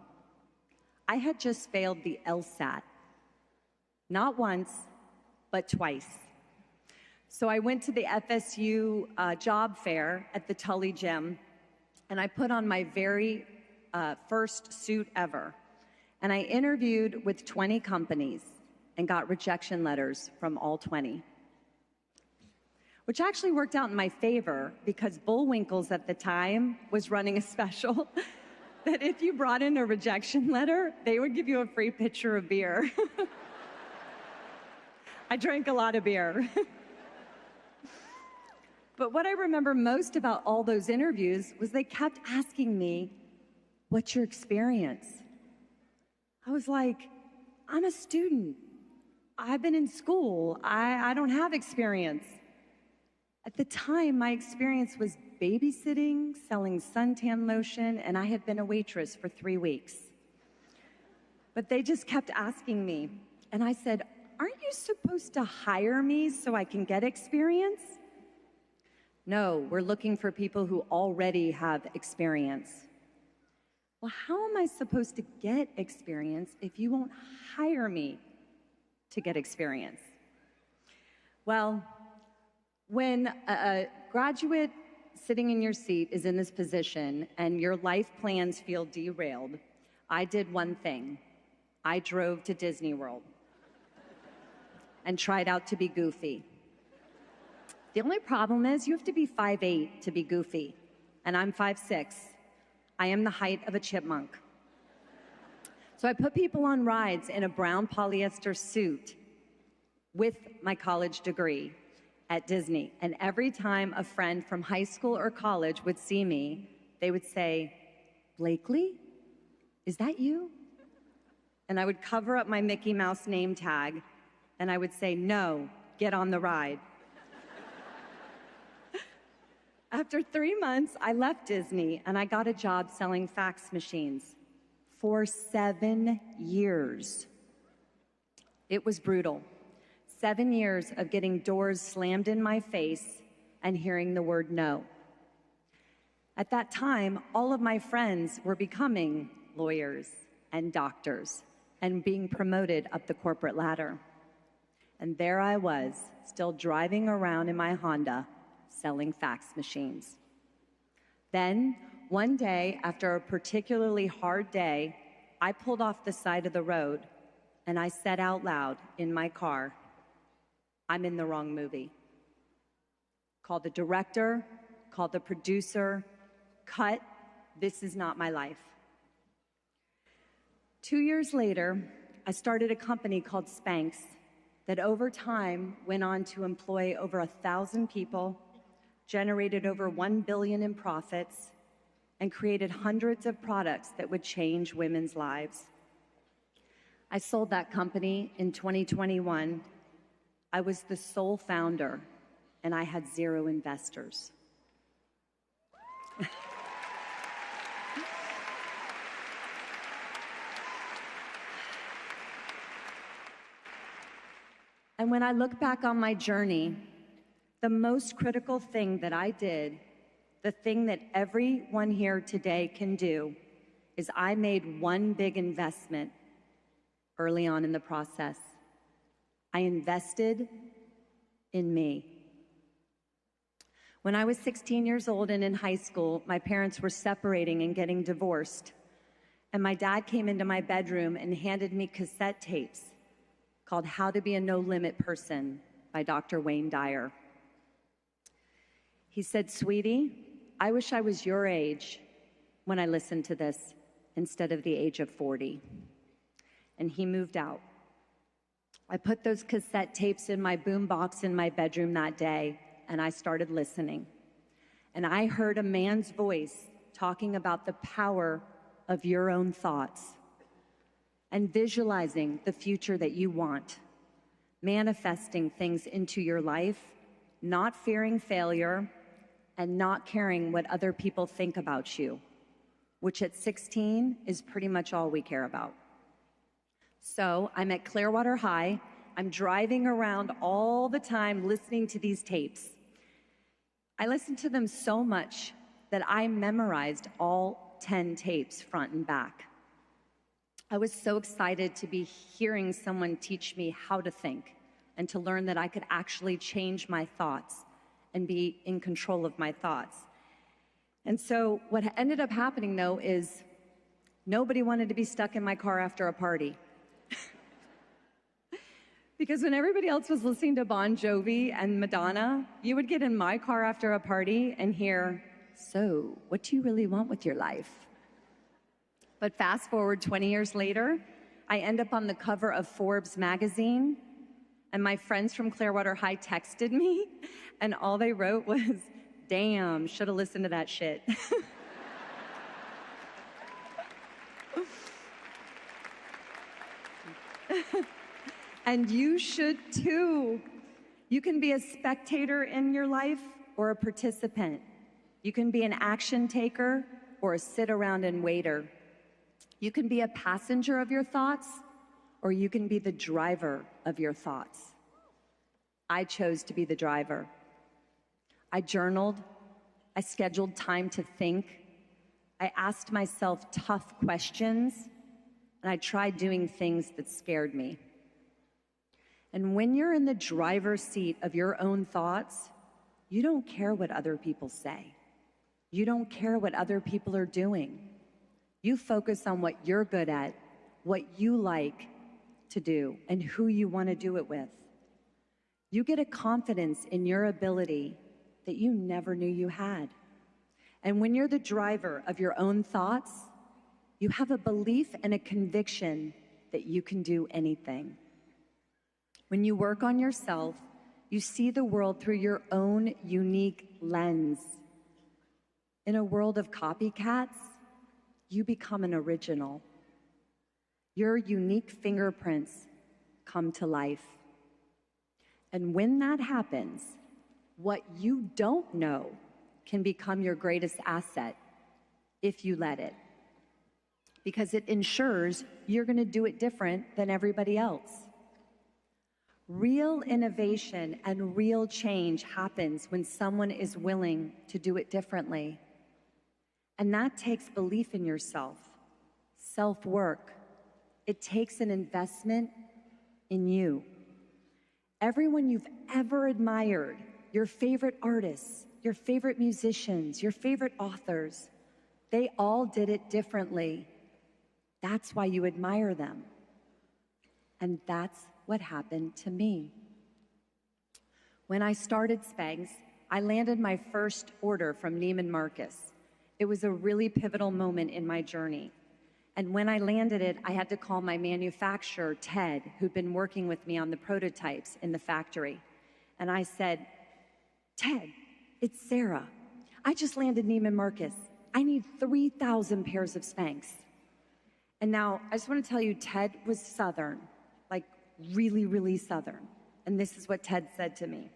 I had just failed the LSAT. Not once, but twice. So I went to the FSU job fair at the Tully Gym, and I put on my very first suit ever. And I interviewed with 20 companies and got rejection letters from all 20. Which actually worked out in my favor because Bullwinkle's at the time was running a special that if you brought in a rejection letter, they would give you a free pitcher of beer. I drank a lot of beer. But what I remember most about all those interviews was they kept asking me, "What's your experience?" I was like, "I'm a student. I've been in school. I don't have experience." At the time, my experience was babysitting, selling suntan lotion, and I had been a waitress for 3 weeks. But they just kept asking me, and I said, "Aren't you supposed to hire me so I can get experience?" "No, we're looking for people who already have experience." Well, how am I supposed to get experience if you won't hire me to get experience? Well, when a graduate sitting in your seat is in this position and your life plans feel derailed, I did one thing. I drove to Disney World and tried out to be goofy. The only problem is you have to be 5'8" to be goofy, and I'm 5'6". I am the height of a chipmunk. So I put people on rides in a brown polyester suit with my college degree at Disney. And every time a friend from high school or college would see me, they would say, "Blakely, is that you?" And I would cover up my Mickey Mouse name tag, and I would say, "No, get on the ride." After 3 months, I left Disney, and I got a job selling fax machines for 7 years. It was brutal. 7 years of getting doors slammed in my face and hearing the word no. At that time, all of my friends were becoming lawyers and doctors and being promoted up the corporate ladder. And there I was, still driving around in my Honda, selling fax machines. Then, one day, after a particularly hard day, I pulled off the side of the road and I said out loud in my car, "I'm in the wrong movie." Call the director, call the producer, cut, this is not my life. 2 years later, I started a company called Spanx that over time went on to employ over 1,000 people, generated over $1 billion in profits, and created hundreds of products that would change women's lives. I sold that company in 2021. I was the sole founder, and I had 0 investors. And when I look back on my journey, the most critical thing that I did, the thing that everyone here today can do, is I made one big investment early on in the process. I invested in me. When I was 16 years old and in high school, my parents were separating and getting divorced. And my dad came into my bedroom and handed me cassette tapes called How to Be a No Limit Person by Dr. Wayne Dyer. He said, "Sweetie, I wish I was your age when I listened to this instead of the age of 40. And he moved out. I put those cassette tapes in my boombox in my bedroom that day, and I started listening. And I heard a man's voice talking about the power of your own thoughts and visualizing the future that you want, manifesting things into your life, not fearing failure, and not caring what other people think about you, which at 16 is pretty much all we care about. So I'm at Clearwater High. I'm driving around all the time listening to these tapes. I listened to them so much that I memorized all 10 tapes front and back. I was so excited to be hearing someone teach me how to think and to learn that I could actually change my thoughts and be in control of my thoughts. And so what ended up happening, though, is nobody wanted to be stuck in my car after a party. Because when everybody else was listening to Bon Jovi and Madonna, you would get in my car after a party and hear, "So, what do you really want with your life?" But fast forward 20 years later, I end up on the cover of Forbes magazine, and my friends from Clearwater High texted me, and all they wrote was, "Damn, should have listened to that shit." And you should too. You can be a spectator in your life or a participant. You can be an action taker or a sit around and waiter. You can be a passenger of your thoughts or you can be the driver of your thoughts. I chose to be the driver. I journaled. I scheduled time to think. I asked myself tough questions, and I tried doing things that scared me. And when you're in the driver's seat of your own thoughts, you don't care what other people say. You don't care what other people are doing. You focus on what you're good at, what you like to do, and who you want to do it with. You get a confidence in your ability that you never knew you had. And when you're the driver of your own thoughts, you have a belief and a conviction that you can do anything. When you work on yourself, you see the world through your own unique lens. In a world of copycats, you become an original. Your unique fingerprints come to life. And when that happens, what you don't know can become your greatest asset if you let it. Because it ensures you're going to do it different than everybody else. Real innovation and real change happens when someone is willing to do it differently. And that takes belief in yourself, self-work. It takes an investment in you. Everyone you've ever admired, your favorite artists, your favorite musicians, your favorite authors, they all did it differently. That's why you admire them. And that's what happened to me. When I started Spanx, I landed my first order from Neiman Marcus. It was a really pivotal moment in my journey. And when I landed it, I had to call my manufacturer, Ted, who'd been working with me on the prototypes in the factory. And I said, "Ted, it's Sarah. I just landed Neiman Marcus. I need 3,000 pairs of Spanx." And now, I just want to tell you, Ted was Southern, like really, really Southern. And this is what Ted said to me.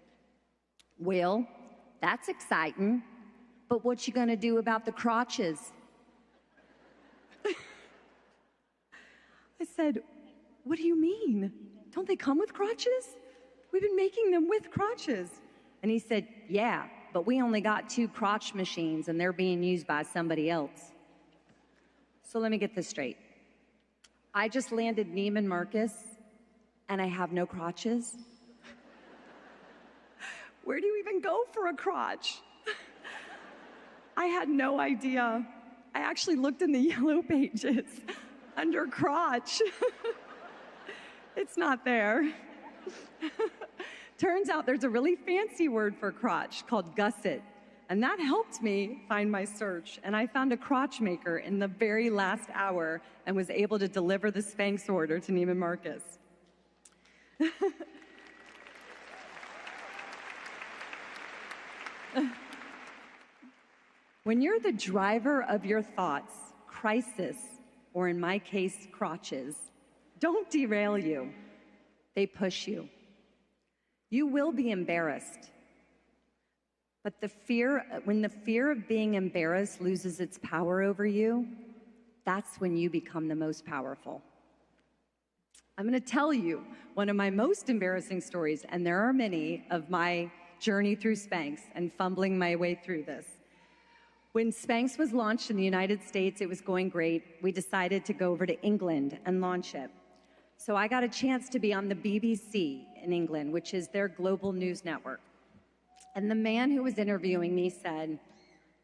"Well, that's exciting, but what you gonna do about the crotches?" I said, "What do you mean? Don't they come with crotches? We've been making them with crotches." And he said, "Yeah, but we only got 2 crotch machines and they're being used by somebody else." So let me get this straight. I just landed Neiman Marcus and I have no crotches? Where do you even go for a crotch? I had no idea. I actually looked in the yellow pages under crotch. It's not there. Turns out there's a really fancy word for crotch called gusset. And that helped me find my search. And I found a crotch maker in the very last hour and was able to deliver the Spanx order to Neiman Marcus. When you're the driver of your thoughts, crisis, or in my case, crotches, don't derail you. They push you. You will be embarrassed. But when the fear of being embarrassed loses its power over you, that's when you become the most powerful. I'm going to tell you one of my most embarrassing stories, and there are many, of my journey through Spanx and fumbling my way through this. When Spanx was launched in the United States, it was going great. We decided to go over to England and launch it. So I got a chance to be on the BBC in England, which is their global news network. And the man who was interviewing me said,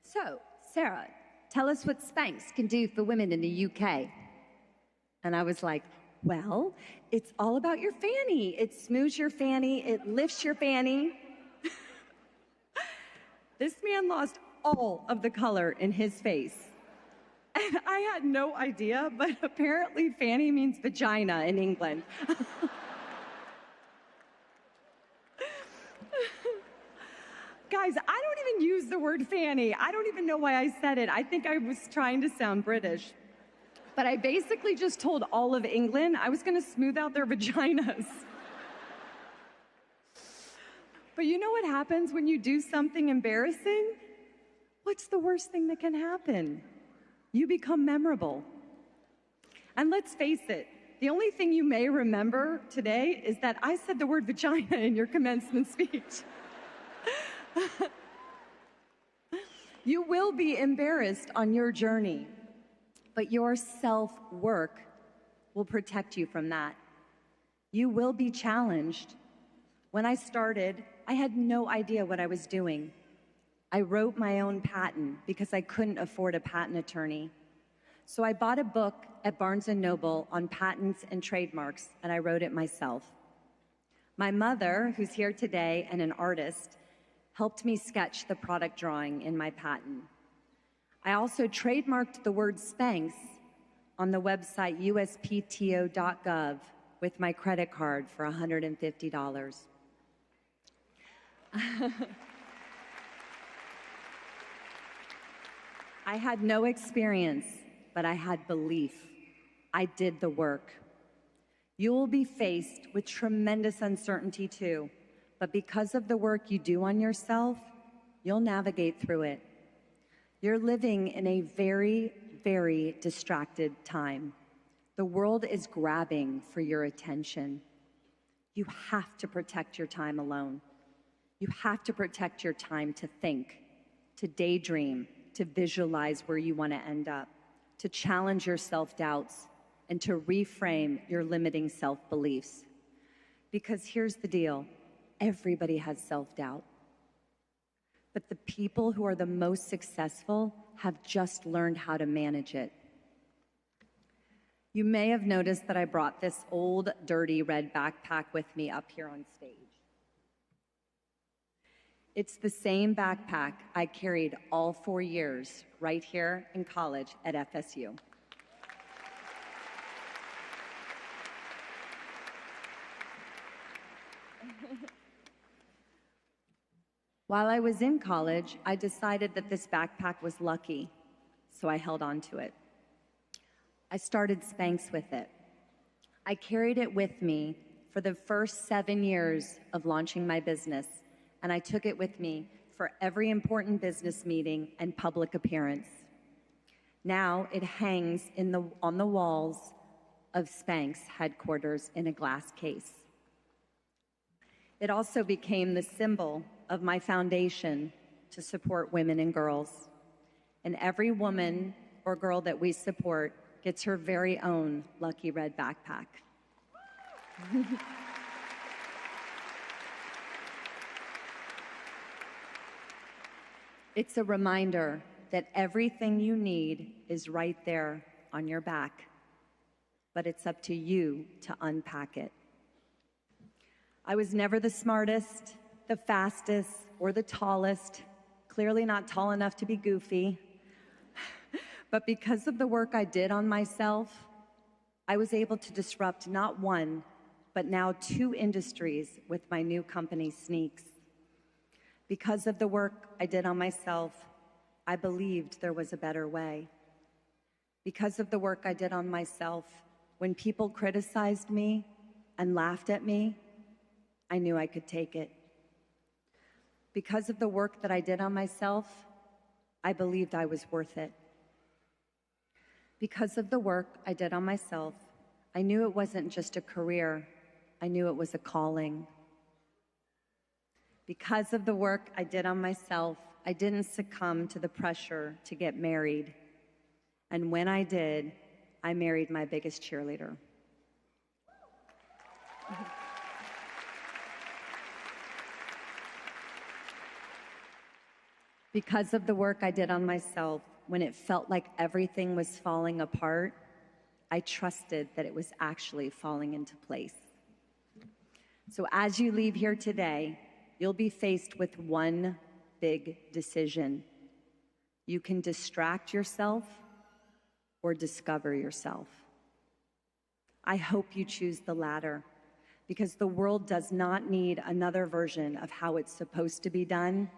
"So, Sarah, tell us what Spanx can do for women in the UK." And I was like, "Well, it's all about your fanny. It smooths your fanny, it lifts your fanny." This man lost all of the color in his face. And I had no idea, but apparently fanny means vagina in England. Guys, I don't even use the word fanny. I don't even know why I said it. I think I was trying to sound British. But I basically just told all of England I was going to smooth out their vaginas. But you know what happens when you do something embarrassing? What's the worst thing that can happen? You become memorable. And let's face it, the only thing you may remember today is that I said the word vagina in your commencement speech. You will be embarrassed on your journey, but your self-work will protect you from that. You will be challenged. When I started, I had no idea what I was doing. I wrote my own patent because I couldn't afford a patent attorney. So I bought a book at Barnes & Noble on patents and trademarks, and I wrote it myself. My mother, who's here today and an artist, helped me sketch the product drawing in my patent. I also trademarked the word Spanx on the website uspto.gov with my credit card for $150. I had no experience, but I had belief. I did the work. You will be faced with tremendous uncertainty too, but because of the work you do on yourself, you'll navigate through it. You're living in a very, very distracted time. The world is grabbing for your attention. You have to protect your time alone. You have to protect your time to think, to daydream, to visualize where you want to end up, to challenge your self-doubts, and to reframe your limiting self-beliefs. Because here's the deal, everybody has self-doubt. But the people who are the most successful have just learned how to manage it. You may have noticed that I brought this old, dirty red backpack with me up here on stage. It's the same backpack I carried all 4 years right here in college at FSU. While I was in college, I decided that this backpack was lucky, so I held on to it. I started Spanx with it. I carried it with me for the first 7 years of launching my business, and I took it with me for every important business meeting and public appearance. Now it hangs on the walls of Spanx headquarters in a glass case. It also became the symbol of my foundation to support women and girls. And every woman or girl that we support gets her very own lucky red backpack. It's a reminder that everything you need is right there on your back, but it's up to you to unpack it. I was never the smartest, the fastest, or the tallest, clearly not tall enough to be goofy. But because of the work I did on myself, I was able to disrupt not one, but now 2 industries with my new company, Sneaks. Because of the work I did on myself, I believed there was a better way. Because of the work I did on myself, when people criticized me and laughed at me, I knew I could take it. Because of the work that I did on myself, I believed I was worth it. Because of the work I did on myself, I knew it wasn't just a career, I knew it was a calling. Because of the work I did on myself, I didn't succumb to the pressure to get married. And when I did, I married my biggest cheerleader. Because of the work I did on myself, when it felt like everything was falling apart, I trusted that it was actually falling into place. So as you leave here today, you'll be faced with one big decision. You can distract yourself or discover yourself. I hope you choose the latter, because the world does not need another version of how it's supposed to be done.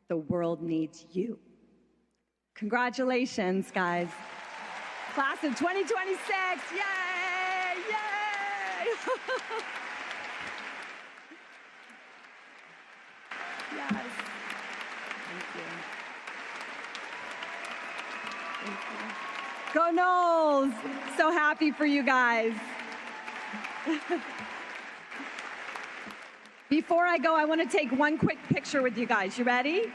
The world needs you. Congratulations, guys. Class of 2026, yay, yay! Yes, thank you. Thank you. Go Knowles! So happy for you guys. Before I go, I want to take one quick picture with you guys. You ready?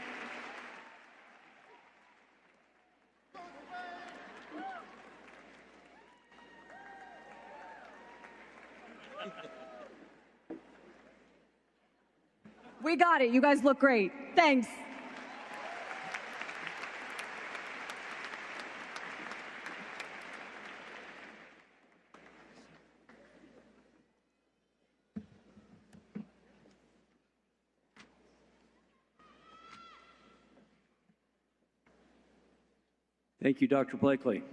We got it. You guys look great. Thanks. Thank you, Dr. Blakely.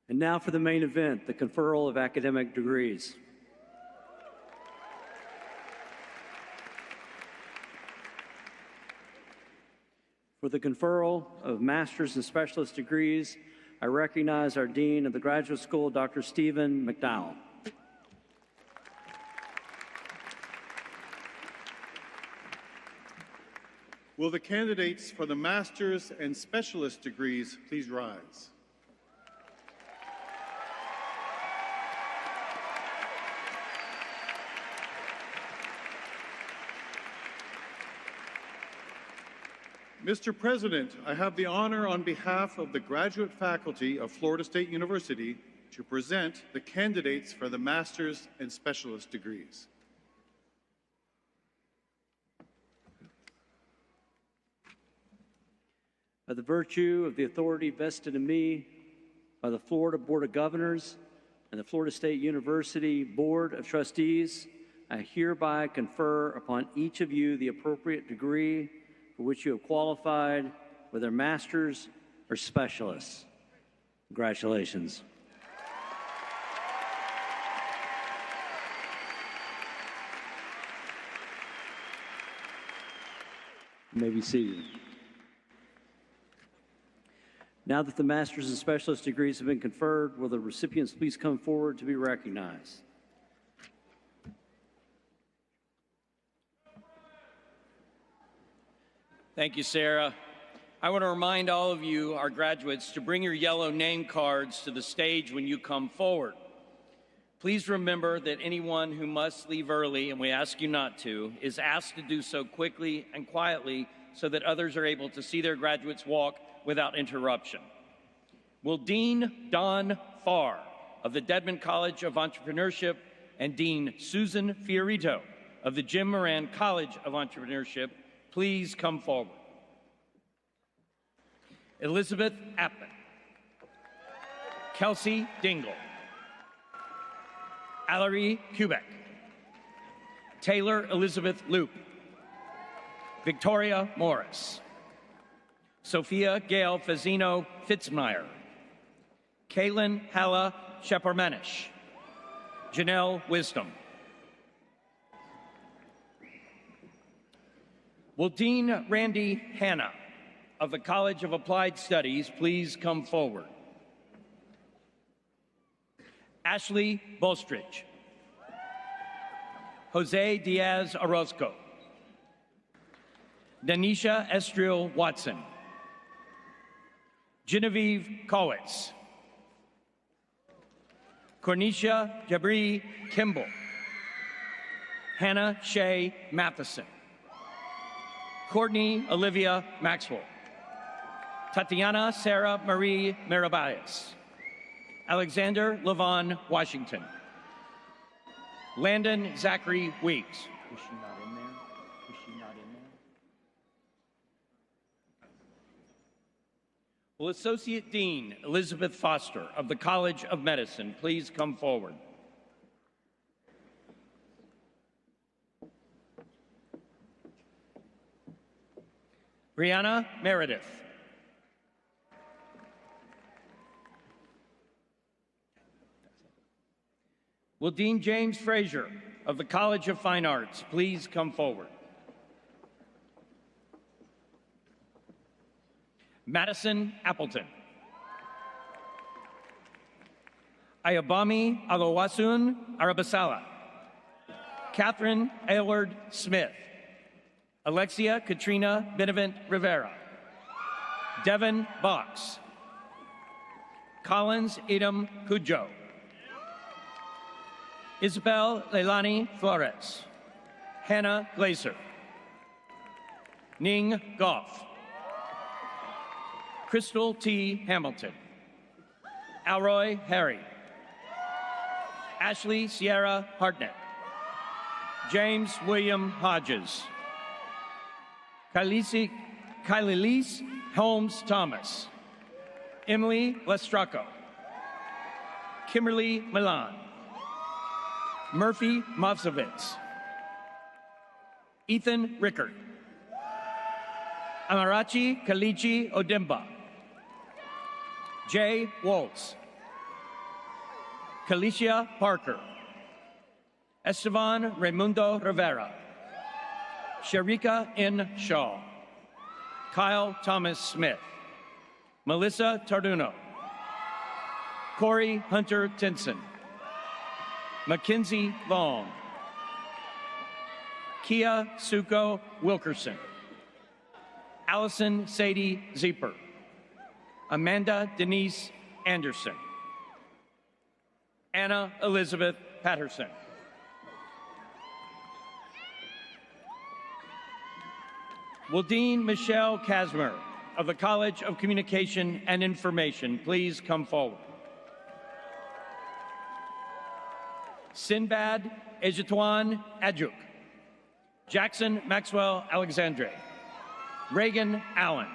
And now for the main event, the conferral of academic degrees. For the conferral of master's and specialist degrees, I recognize our Dean of the Graduate School, Dr. Stephen McDowell. Will the candidates for the master's and specialist degrees please rise? Mr. President, I have the honor on behalf of the graduate faculty of Florida State University to present the candidates for the master's and specialist degrees. By the virtue of the authority vested in me by the Florida Board of Governors and the Florida State University Board of Trustees, I hereby confer upon each of you the appropriate degree for which you have qualified, whether master's or specialists. Congratulations. You may be seated. Now that the master's and specialist degrees have been conferred, will the recipients please come forward to be recognized? Thank you, Sarah. I want to remind all of you, our graduates, to bring your yellow name cards to the stage when you come forward. Please remember that anyone who must leave early, and we ask you not to, is asked to do so quickly and quietly so that others are able to see their graduates walk without interruption. Will Dean Don Farr of the Dedman College of Entrepreneurship and Dean Susan Fiorito of the Jim Moran College of Entrepreneurship please come forward? Elizabeth Appin, Kelsey Dingle, Allery Kubek, Taylor Elizabeth Loop, Victoria Morris, Sophia Gail Fazzino Fitzmeyer, Kaylin Halla Sheparmenish, Janelle Wisdom. Will Dean Randy Hanna of the College of Applied Studies please come forward? Ashley Bolstridge, Jose Diaz Orozco, Danisha Estriel Watson, Genevieve Kowitz, Cornisha Jabri Kimball, Hannah Shea Matheson, Courtney Olivia Maxwell, Tatiana Sarah Marie Mirabias, Alexander Levon Washington, Landon Zachary Weeks. Is she not in there? Is she not in there? Will Associate Dean Elizabeth Foster of the College of Medicine please come forward? Brianna Meredith. Will Dean James Frazier of the College of Fine Arts please come forward? Madison Appleton. Ayabami Agawasun Arabasala. Catherine Aylward Smith. Alexia Katrina Benevent Rivera. Devin Box. Collins Edom Cujo. Isabel Leilani Flores. Hannah Glazer. Ning Goff. Crystal T. Hamilton. Alroy Harry. Ashley Sierra Hartnett. James William Hodges. Kylise Holmes Thomas. Emily Lestraco. Kimberly Milan. Murphy Mavsovitz. Ethan Rickard. Amarachi Kalichi Odimba. Jay Waltz. Kalicia Parker. Esteban Raimundo Rivera. Sharika N. Shaw. Kyle Thomas Smith. Melissa Tarduno. Corey Hunter Tinson. Mackenzie Long. Kia Suko Wilkerson. Allison Sadie Zeeper. Amanda Denise Anderson. Anna Elizabeth Patterson. Will Dean Michelle Kasmer of the College of Communication and Information please come forward? Sinbad Ejituan Adjuk. Jackson Maxwell Alexandre. Reagan Allen.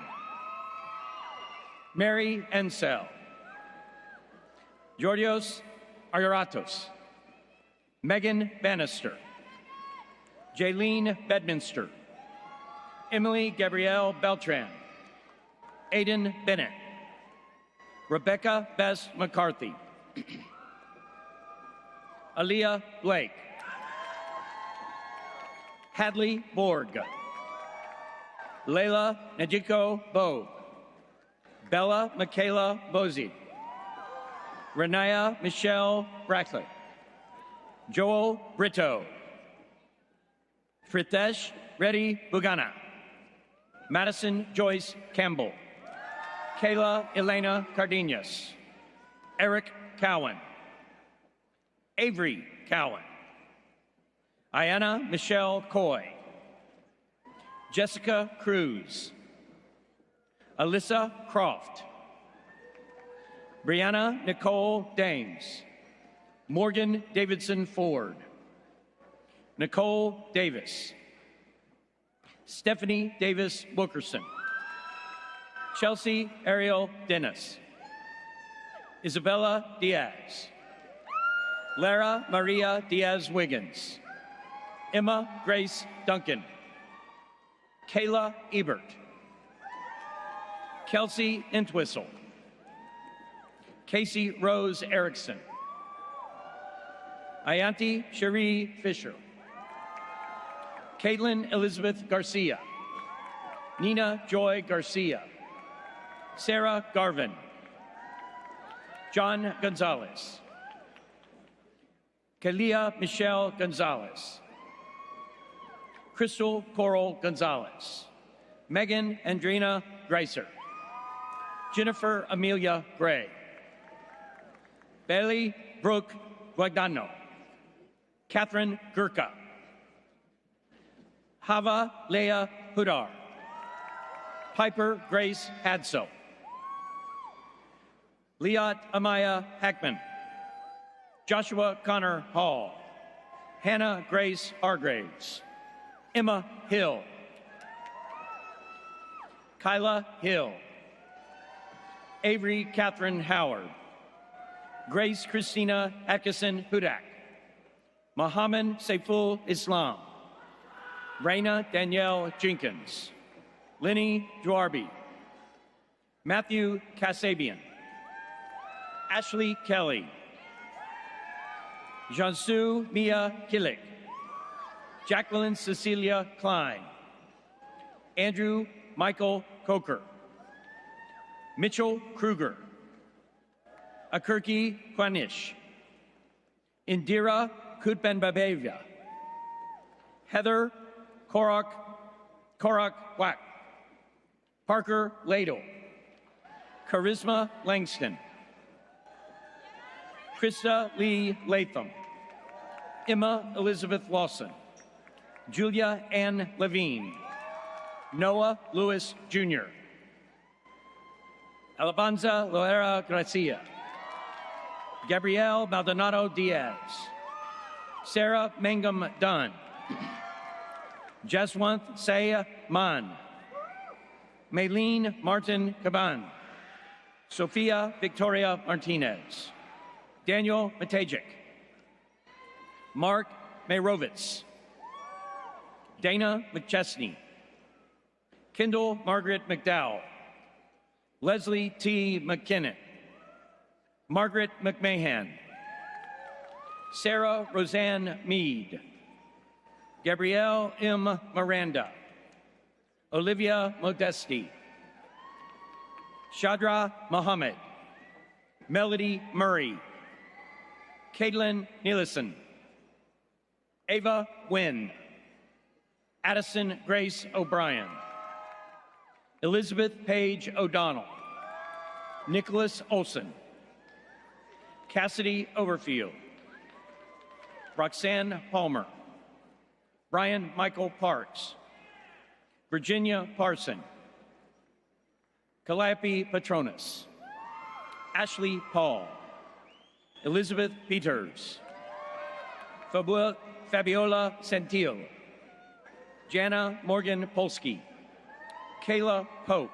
Mary Ensel. Georgios Agaratos. Megan Bannister. Jaylene Bedminster. Emily Gabrielle Beltran. Aiden Bennett. Rebecca Bess McCarthy. Aaliyah Blake. Hadley Borg. Layla Najiko Bo. Bella Michaela Bozy. Renaya Michelle Brackley. Joel Brito. Fritesh Reddy Bugana. Madison Joyce Campbell. Kayla Elena Cardenas. Eric Cowan. Avery Cowan. Ayanna Michelle Coy. Jessica Cruz. Alyssa Croft. Brianna Nicole Dames. Morgan Davidson Ford. Nicole Davis. Stephanie Davis Wilkerson. Chelsea Ariel Dennis. Isabella Diaz. Lara Maria Diaz Wiggins. Emma Grace Duncan. Kayla Ebert. Kelsey Entwistle. Casey Rose Erickson. Ayanti Cherie Fisher. Caitlin Elizabeth Garcia. Nina Joy Garcia. Sarah Garvin. John Gonzalez. Kalia Michelle Gonzalez. Crystal Coral Gonzalez. Megan Andrina Greiser. Jennifer Amelia Gray. Bailey Brooke Guadagno. Catherine Gurka. Hava Leah Hudar. Piper Grace Hadso. Liat Amaya Hackman. Joshua Connor Hall. Hannah Grace Hargraves. Emma Hill. Kyla Hill. Avery Catherine Howard. Grace Christina Atkinson Hudak. Mohammed Saiful Islam. Raina Danielle Jenkins. Lenny Dwarby. Matthew Kasabian. Ashley Kelly. Jansu Mia Killick. Jacqueline Cecilia Klein. Andrew Michael Coker. Mitchell Kruger. Akirki Kwanish. Indira Kutbenbabevia. Heather Korak Wack. Parker Ladle. Charisma Langston. Krista Lee Latham. Emma Elizabeth Lawson. Julia Ann Levine. Noah Lewis Jr. Alabanza Loera Gracia. Gabrielle Maldonado Diaz. Sarah Mangum Dunn. Jaswant Saya Man. Maylene Martin Caban. Sophia Victoria Martinez. Daniel Matejic. Mark Mayrovitz. Dana McChesney. Kendall Margaret McDowell. Leslie T. McKinnon. Margaret McMahon. Sarah Roseanne Mead. Gabrielle M. Miranda. Olivia Modesti. Shadra Mohammed. Melody Murray. Caitlin Nielsen. Ava Wynn. Addison Grace O'Brien. Elizabeth Page O'Donnell. Nicholas Olson. Cassidy Overfield. Roxanne Palmer. Brian Michael Parks. Virginia Parson. Calliope Patronus. Ashley Paul. Elizabeth Peters. Fabiola Sentil. Jana Morgan Polsky. Kayla Pope.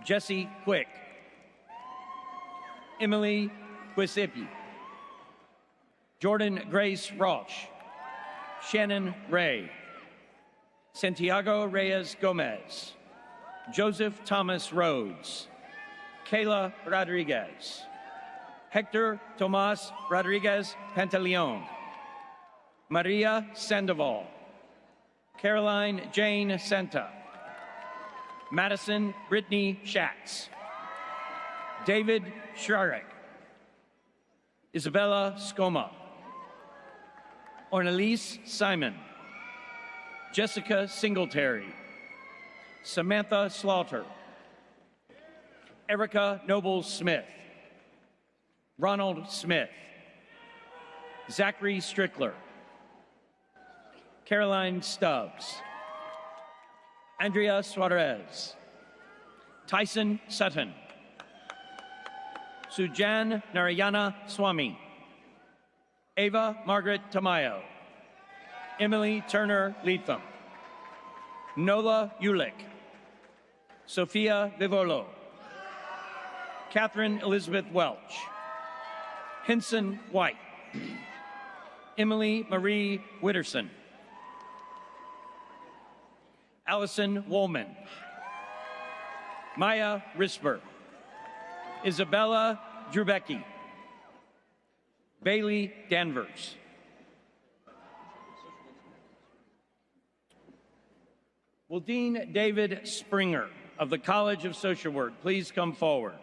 Jesse Quick. Emily Quisipi. Jordan Grace Roche. Shannon Ray. Santiago Reyes Gomez. Joseph Thomas Rhodes. Kayla Rodriguez. Hector Tomas Rodriguez Pantaleon. Maria Sandoval. Caroline Jane Santa. Madison Brittany Schatz. David Sharek. Isabella Scoma. Ornelise Simon. Jessica Singletary. Samantha Slaughter. Erica Noble Smith. Ronald Smith. Zachary Strickler. Caroline Stubbs. Andrea Suarez. Tyson Sutton. Sujan Narayana Swami. Ava Margaret Tamayo. Emily Turner Leatham. Nola Ulick. Sophia Vivolo. Catherine Elizabeth Welch. Henson White. Emily Marie Witterson. Allison Woolman. Maya Risper. Isabella Drubecki. Bailey Danvers. Will Dean David Springer of the College of Social Work please come forward?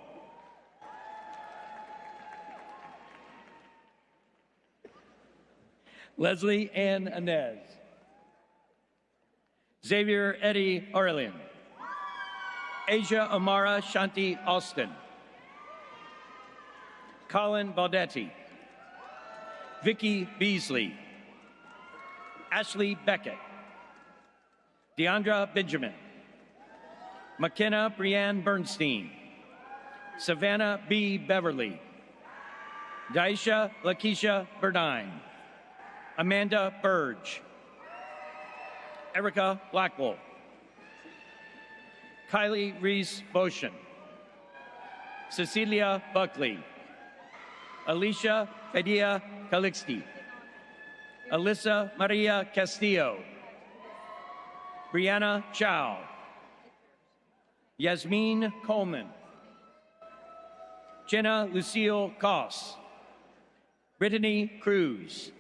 Leslie Ann Inez. Xavier Eddie Aurelian. Asia Amara Shanti Austin. Colin Baldetti, Vicky Beasley, Ashley Beckett, Deandra Benjamin, McKenna Brianne Bernstein, Savannah B. Beverly, Daisha Lakeisha Burdine, Amanda Burge, Erica Blackwell, Kylie Reese Boshin, Cecilia Buckley, Alicia Fadia Calixte, Alyssa Maria Castillo, Brianna Chow, Yasmin Coleman, Jenna Lucille Koss, Brittany Cruz,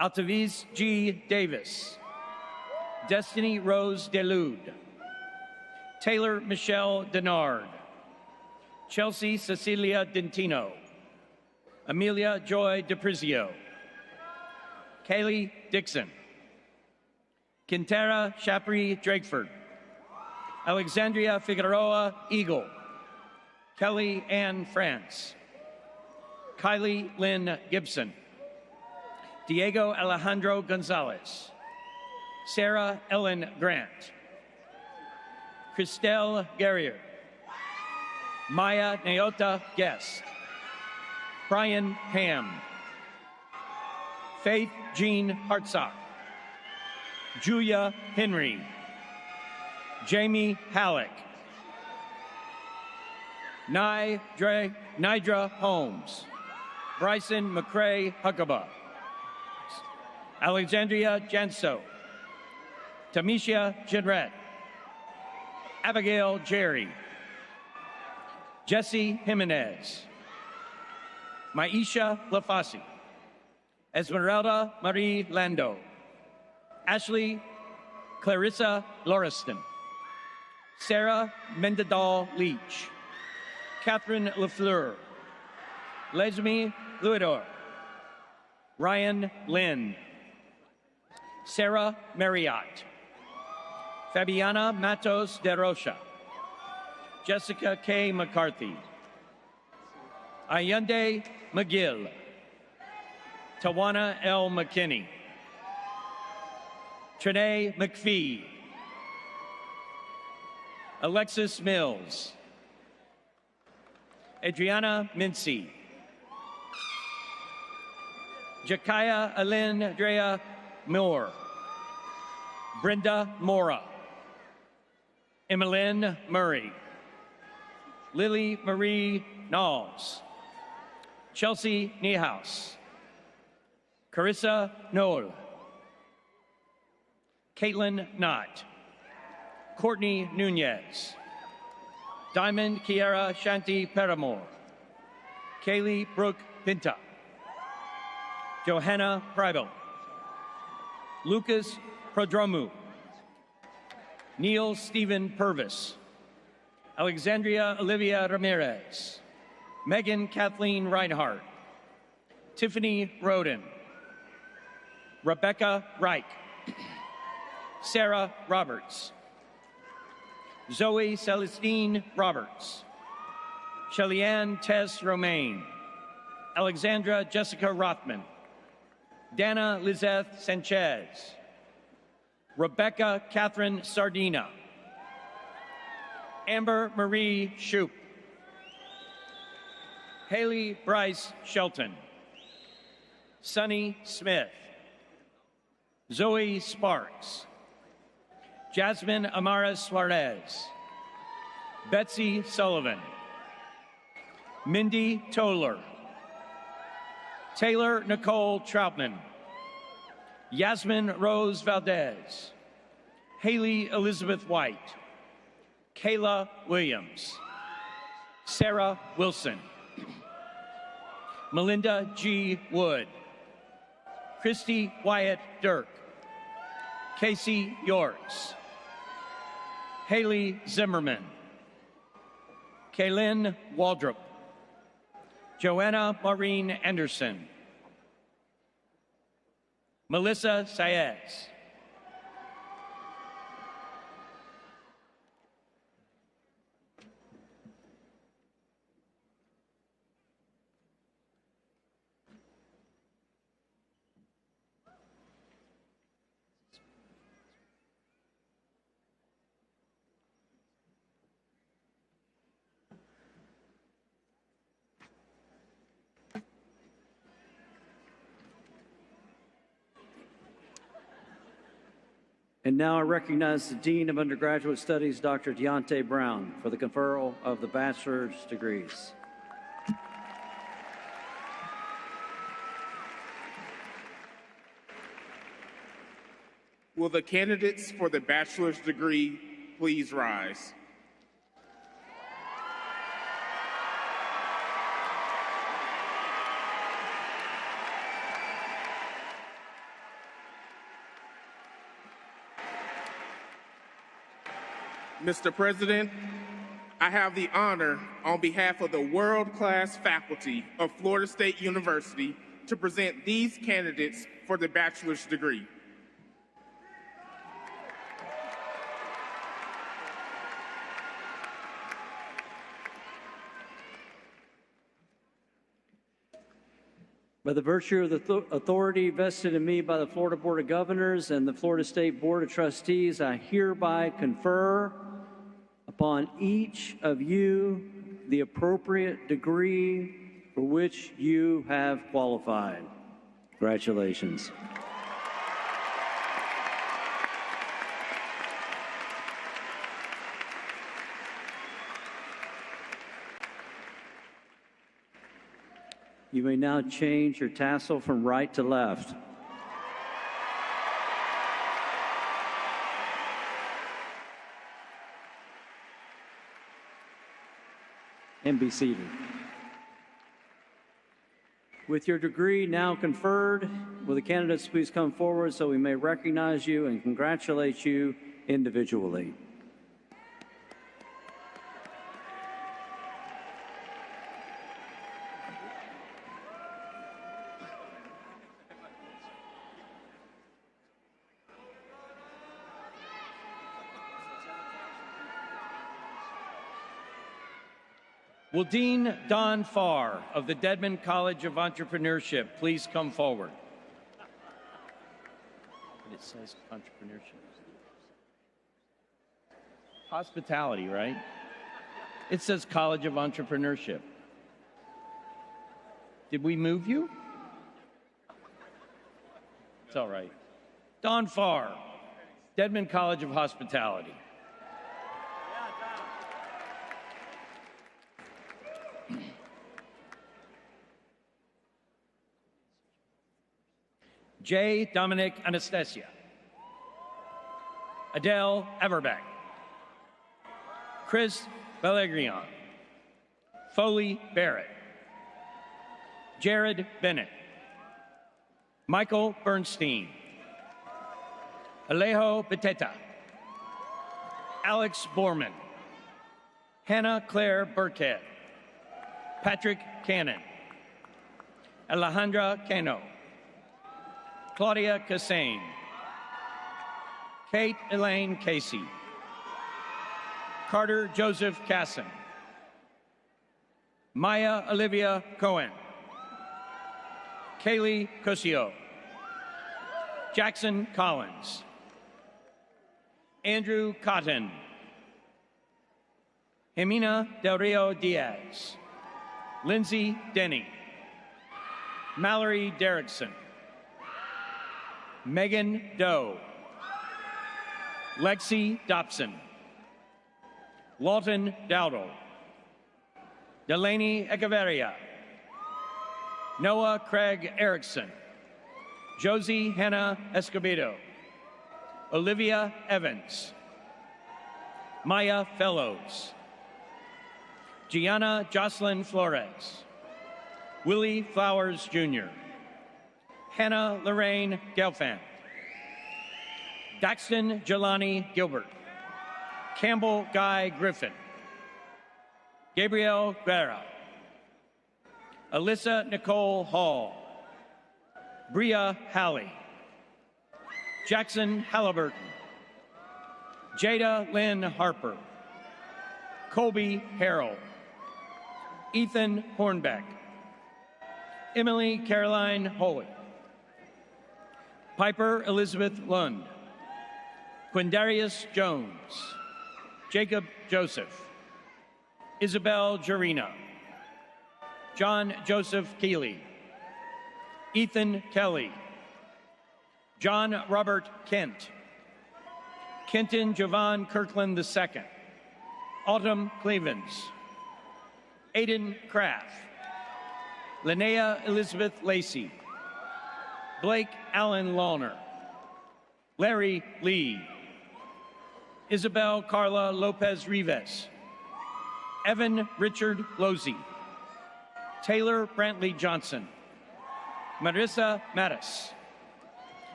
Altaviz G. Davis, Destiny Rose Delude, Taylor Michelle Denard, Chelsea Cecilia Dentino, Amelia Joy DePrizio, Kaylee Dixon, Quintera Shapri Drakeford, Alexandria Figueroa Eagle, Kelly Ann France, Kylie Lynn Gibson, Diego Alejandro Gonzalez, Sarah Ellen Grant, Christelle Guerrier, Maya Neota Guest, Brian Ham, Faith Jean Hartsock, Julia Henry, Jamie Halleck, Nidra Holmes, Bryson McCrae Huckabee, Alexandria Janso, Tamisha Jenrette, Abigail Jerry, Jesse Jimenez, Maisha Lafasi, Esmeralda Marie Lando, Ashley Clarissa Lauriston, Sarah Mendadal Leach, Catherine Lafleur, Lesmi Luidor, Ryan Lynn, Sarah Marriott, Fabiana Matos de Rocha, Jessica K. McCarthy, Ayunde McGill, Tawana L. McKinney, Trinae McPhee, Alexis Mills, Adriana Mincy, Jakaya Alin Drea Moore, Brenda Mora, Emmeline Murray, Lily Marie Knowles, Chelsea Niehaus, Carissa Knoll, Caitlin Knott, Courtney Nunez, Diamond Kiara Shanti Paramore, Kaylee Brooke Pinta, Johanna Preibel, Lucas Prodromu, Neil Stephen Purvis, Alexandria Olivia Ramirez, Megan Kathleen Reinhardt, Tiffany Roden, Rebecca Reich, Sarah Roberts, Zoe Celestine Roberts, Shellyanne Tess Romaine, Alexandra Jessica Rothman, Dana Lizeth Sanchez, Rebecca Catherine Sardina, Amber Marie Shoup, Haley Bryce Shelton, Sunny Smith, Zoe Sparks, Jasmine Amara Suarez, Betsy Sullivan, Mindy Toller, Taylor Nicole Troutman, Yasmin Rose Valdez, Haley Elizabeth White, Kayla Williams, Sarah Wilson, Melinda G. Wood, Christy Wyatt Dirk, Casey Yorks, Haley Zimmerman, Kaylin Waldrop, Joanna Maureen Anderson, Melissa Saez, And now I recognize the Dean of Undergraduate Studies, Dr. Deontay Brown, for the conferral of the bachelor's degrees. Will the candidates for the bachelor's degree please rise? Mr. President, I have the honor on behalf of the world-class faculty of Florida State University to present these candidates for the bachelor's degree. By the virtue of the authority vested in me by the Florida Board of Governors and the Florida State Board of Trustees, I hereby confer upon each of you the appropriate degree for which you have qualified. Congratulations. You may now change your tassel from right to left. And be seated. With your degree now conferred, will the candidates please come forward so we may recognize you and congratulate you individually. Will Dean Don Farr of the Dedman College of Entrepreneurship please come forward? It says entrepreneurship. Hospitality, right? It says College of Entrepreneurship. Did we move you? It's all right. Don Farr, Dedman College of Hospitality. J. Dominic Anastasia. Adele Everbeck. Chris Bellegrion. Foley Barrett. Jared Bennett. Michael Bernstein. Alejo Beteta. Alex Borman. Hannah Claire Burkhead. Patrick Cannon. Alejandra Cano. Claudia Cassane. Kate Elaine Casey. Carter Joseph Casson. Maya Olivia Cohen. Kaylee Cosio. Jackson Collins. Andrew Cotton. Jimena Del Rio Diaz. Lindsay Denny. Mallory Derrickson. Megan Doe. Lexi Dobson. Lawton Dowdle. Delaney Echeverria. Noah Craig Erickson. Josie Hannah Escobedo. Olivia Evans. Maya Fellows. Gianna Jocelyn Flores. Willie Flowers Jr. Hannah Lorraine Gelfand. Daxton Jelani Gilbert. Campbell Guy Griffin. Gabrielle Guerra. Alyssa Nicole Hall. Bria Halley. Jackson Halliburton. Jada Lynn Harper. Colby Harrell. Ethan Hornbeck. Emily Caroline Holy. Piper Elizabeth Lund. Quindarius Jones. Jacob Joseph. Isabel Jarina. John Joseph Keeley. Ethan Kelly. John Robert Kent. Kenton Jovan Kirkland II, Autumn Clevens, Aiden Kraft, Linnea Elizabeth Lacey, Blake Allen Lawner, Larry Lee, Isabel Carla Lopez Rivas, Evan Richard Losey, Taylor Brantley Johnson, Marissa Mattis,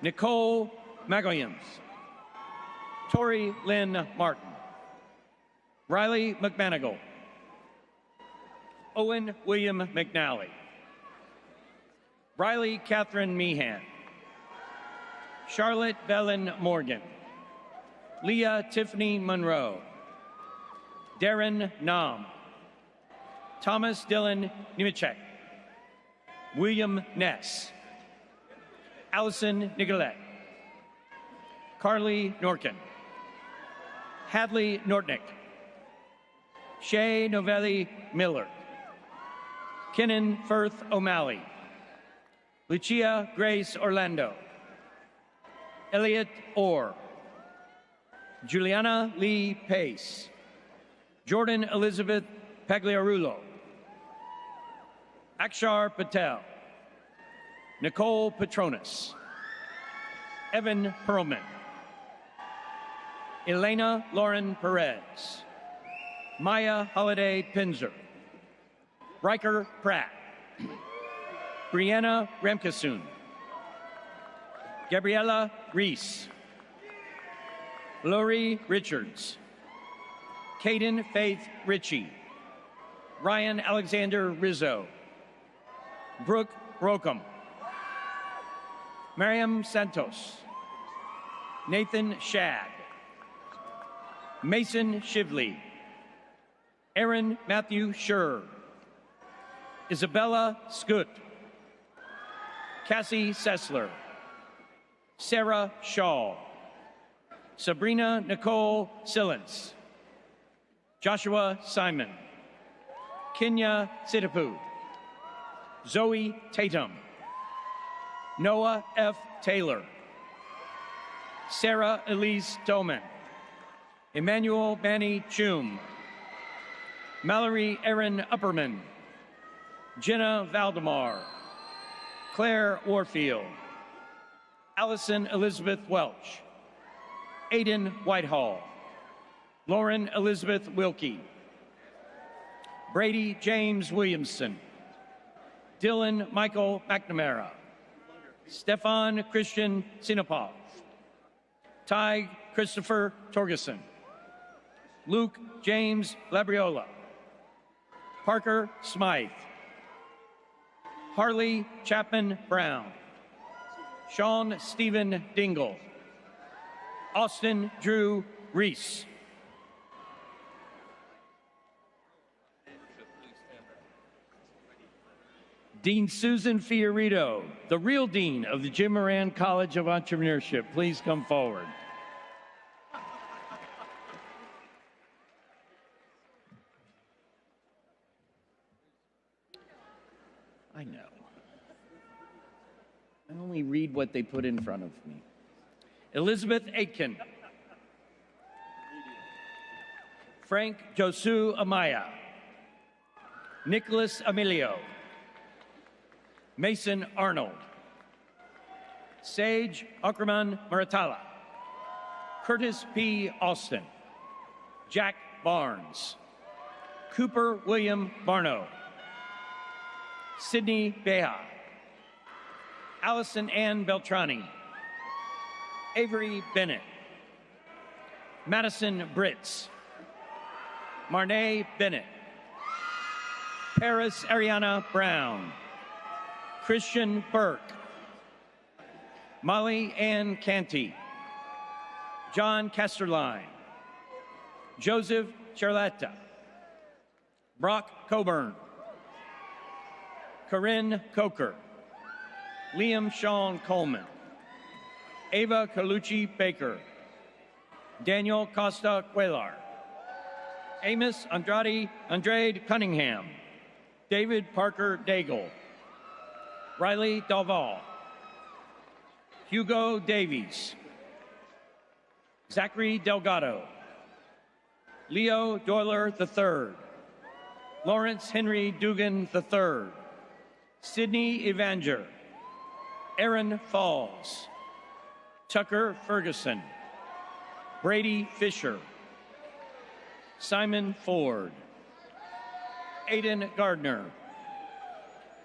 Nicole Magoyans, Tori Lynn Martin, Riley McManigal, Owen William McNally, Riley Catherine Meehan, Charlotte Bellen Morgan, Leah Tiffany Monroe, Darren Nam, Thomas Dylan Nemechek, William Ness, Allison Nicolette, Carly Norkin, Hadley Nortnick, Shay Novelli Miller, Kennan Firth O'Malley, Lucia Grace Orlando, Elliot Orr, Juliana Lee Pace, Jordan Elizabeth Pagliarulo, Akshar Patel, Nicole Petronas, Evan Perlman, Elena Lauren Perez, Maya Holiday Pinzer, Riker Pratt, Brianna Remkesoon, Gabriella Reese, Lori Richards, Caden Faith Ritchie, Ryan Alexander Rizzo, Brooke Brocum, Mariam Santos, Nathan Shad, Mason Shively, Aaron Matthew Schur, Isabella Scoot, Cassie Sessler, Sarah Shaw, Sabrina Nicole Sillens, Joshua Simon, Kenya Sitapu, Zoe Tatum, Noah F. Taylor, Sarah Elise Doman, Emmanuel Manny Chum, Mallory Erin Upperman, Jenna Valdemar, Claire Warfield, Allison Elizabeth Welch, Aiden Whitehall, Lauren Elizabeth Wilkie, Brady James Williamson, Dylan Michael McNamara, Stefan Christian Sinopov, Ty Christopher Torgeson, Luke James Labriola, Parker Smythe, Harley Chapman Brown, Sean Stephen Dingle, Austin Drew Reese. Dean Susan Fiorito, the real dean of the Jim Moran College of Entrepreneurship, please come forward. I know. I only read what they put in front of me. Elizabeth Aitken. Frank Josu Amaya. Nicholas Emilio. Mason Arnold. Sage Akraman Maratala. Curtis P. Austin. Jack Barnes. Cooper William Barno. Sydney Beha. Allison Ann Beltrani. Avery Bennett. Madison Britz. Marnay Bennett. Paris Ariana Brown. Christian Burke. Molly Ann Canty. John Casterline. Joseph Charletta. Brock Coburn. Corinne Coker. Liam Sean Coleman. Ava Colucci Baker. Daniel Costa Cuellar. Amos Andrade Cunningham. David Parker Daigle. Riley Dalval. Hugo Davies. Zachary Delgado, Leo Doyler III, Lawrence Henry Dugan III, Sidney Evanger, Aaron Falls, Tucker Ferguson, Brady Fisher, Simon Ford, Aiden Gardner,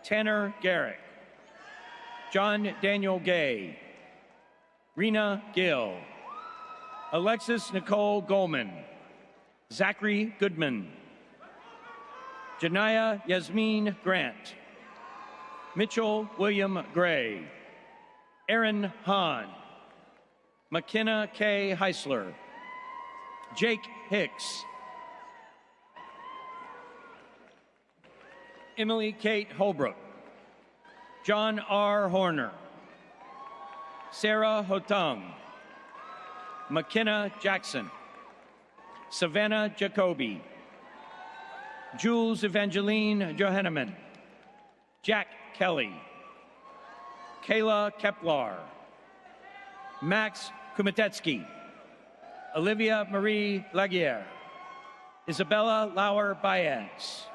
Tanner Garrick, John Daniel Gay, Rena Gill, Alexis Nicole Goldman, Zachary Goodman, Janaya Yasmin Grant, Mitchell William Gray, Aaron Hahn, McKenna K. Heisler, Jake Hicks, Emily Kate Holbrook, John R. Horner, Sarah Hotung, McKenna Jackson, Savannah Jacoby, Jules Evangeline Johanneman, Jack Kelly, Kayla Keplar, Max Kumatetsky, Olivia Marie Laguerre, Isabella Lauer Baez,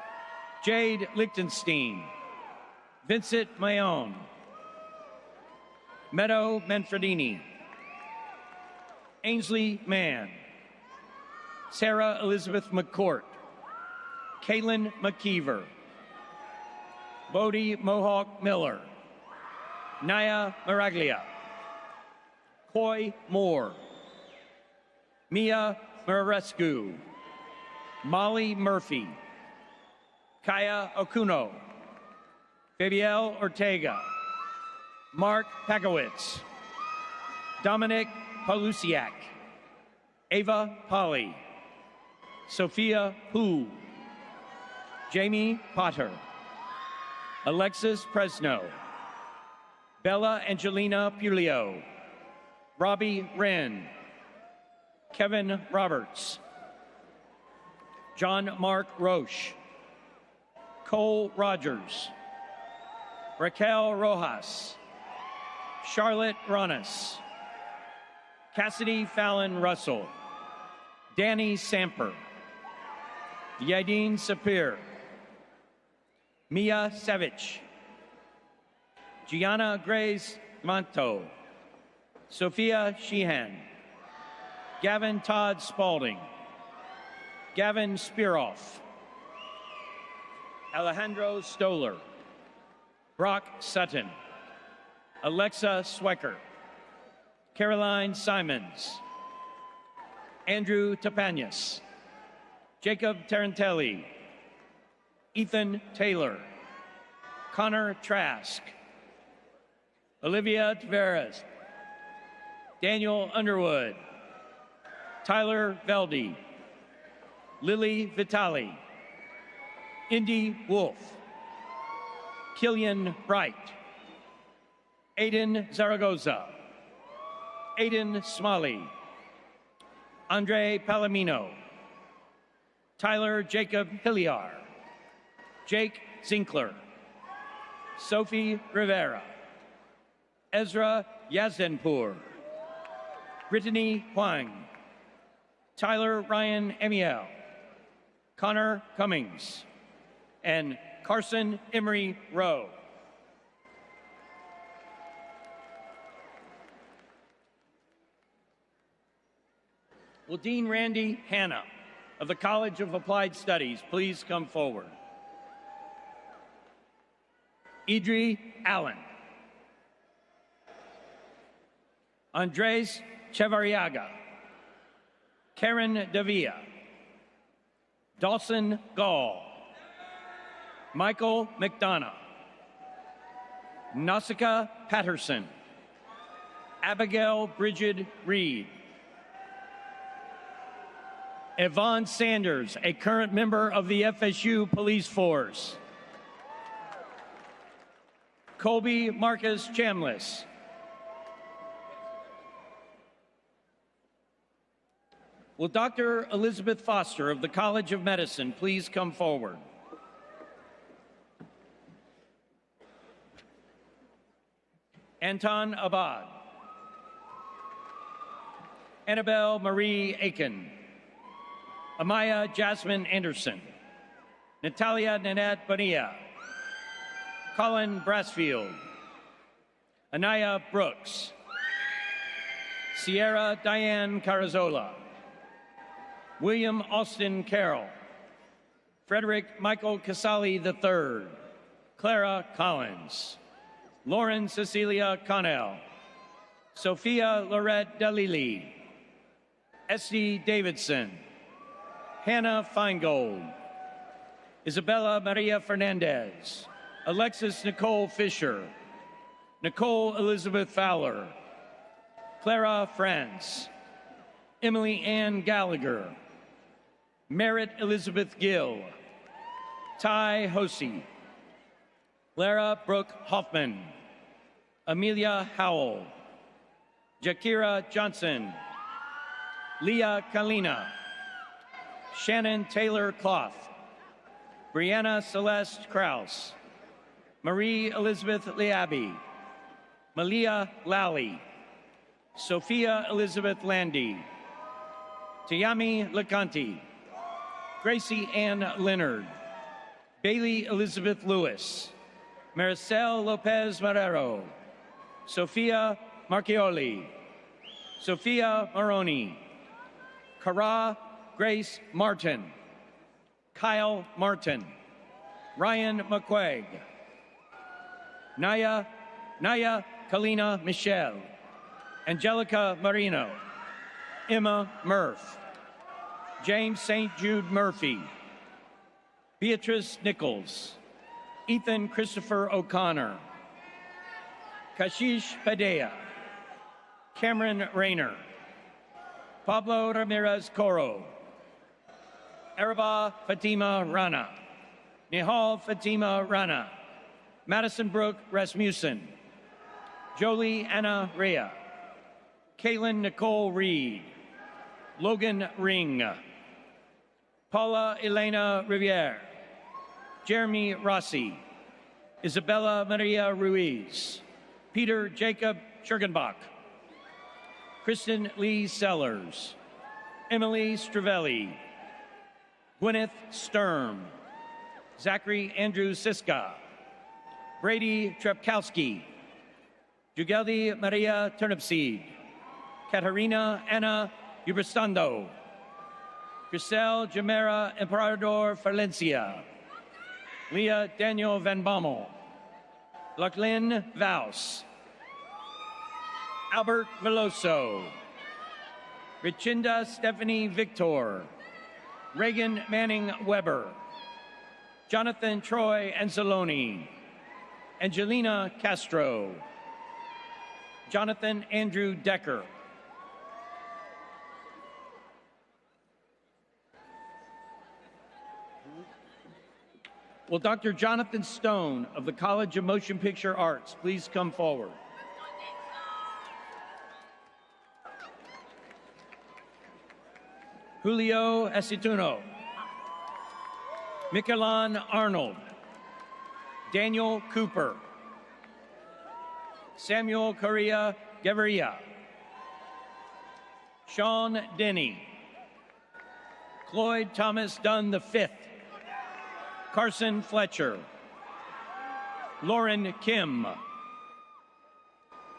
Jade Lichtenstein, Vincent Mayone, Meadow Manfredini, Ainsley Mann, Sarah Elizabeth McCourt, Kaylin McKeever, Bodie Mohawk Miller, Naya Maraglia, Coy Moore, Mia Murarescu, Molly Murphy, Kaya Okuno, Fabielle Ortega, Mark Pakowitz, Dominic Palusiak, Ava Polly, Sophia Hu, Jamie Potter, Alexis Presno, Bella Angelina Pulio, Robbie Wren, Kevin Roberts, John Mark Roche, Cole Rogers, Raquel Rojas, Charlotte Ronis, Cassidy Fallon Russell, Danny Samper, Yadin Sapir, Mia Savich, Gianna Grace Monto, Sophia Sheehan, Gavin Todd Spalding, Gavin Spiroff, Alejandro Stoller, Brock Sutton, Alexa Swecker, Caroline Simons, Andrew Tapanias, Jacob Tarantelli, Ethan Taylor, Connor Trask, Olivia Tavares, Daniel Underwood, Tyler Velde, Lily Vitali, Indy Wolf, Killian Wright, Aiden Zaragoza, Aiden Smalley, Andre Palomino, Tyler Jacob Hilliar, Jake Zinkler, Sophie Rivera, Ezra Yazdanpour, Brittany Huang, Tyler Ryan Amiel, Connor Cummings, and Carson Emery Rowe. Will Dean Randy Hanna of the College of Applied Studies please come forward? Idri Allen, Andres Chevariaga, Karen Davia, Dawson Gall, Michael McDonough, Nausicaa Patterson, Abigail Bridget Reed, Yvonne Sanders, a current member of the FSU Police Force, Colby Marcus Chambliss, will Dr. Elizabeth Foster of the College of Medicine please come forward? Anton Abad, Annabelle Marie Aiken, Amaya Jasmine Anderson, Natalia Nanette Bonilla, Colin Brassfield, Anaya Brooks, Sierra Diane Carazola, William Austin Carroll, Frederick Michael Casali III, Clara Collins, Lauren Cecilia Connell, Sophia Lorette Dalili, Esty Davidson, Hannah Feingold, Isabella Maria Fernandez, Alexis Nicole Fisher, Nicole Elizabeth Fowler, Clara France, Emily Ann Gallagher, Merritt Elizabeth Gill, Ty Hosey, Lara Brooke Hoffman, Amelia Howell, Jakira Johnson, Leah Kalina, Shannon Taylor Clough, Brianna Celeste Krause, Marie Elizabeth Liabi, Malia Lally, Sophia Elizabeth Landy, Tayami Lecanti, Gracie Ann Leonard, Bailey Elizabeth Lewis, Maricel Lopez Marrero, Sophia Marchioli, Sophia Maroni, Cara Grace Martin, Kyle Martin, Ryan McQuaig, Naya Kalina Michelle, Angelica Marino, Emma Murph, James St. Jude Murphy, Beatrice Nichols, Ethan Christopher O'Connor, Kashish Padilla, Cameron Rayner, Pablo Ramirez Coro, Araba Fatima Rana, Nihal Fatima Rana, Madison Brooke Rasmussen, Jolie Anna Rea, Kaylin Nicole Reed, Logan Ring, Paula Elena Riviere, Jeremy Rossi, Isabella Maria Ruiz, Peter Jacob Schurgenbach, Kristen Lee Sellers, Emily Stravelli, Gwyneth Sturm, Zachary Andrew Siska, Brady Trepkowski, Jugeldi Maria Turnipseed, Katarina Anna Uberstando, Grisel Jamera Emperador Valencia, Leah Daniel Van Bommel, Lachlan Vaus, Albert Veloso, Richinda Stephanie Victor, Reagan Manning Weber, Jonathan Troy Anzalone, Angelina Castro, Jonathan Andrew Decker, will Dr. Jonathan Stone of the College of Motion Picture Arts please come forward? Julio Acituno, Michelan Arnold, Daniel Cooper, Samuel Correa Gaviria, Sean Denny, Cloyd Thomas Dunn V, Carson Fletcher, Lauren Kim,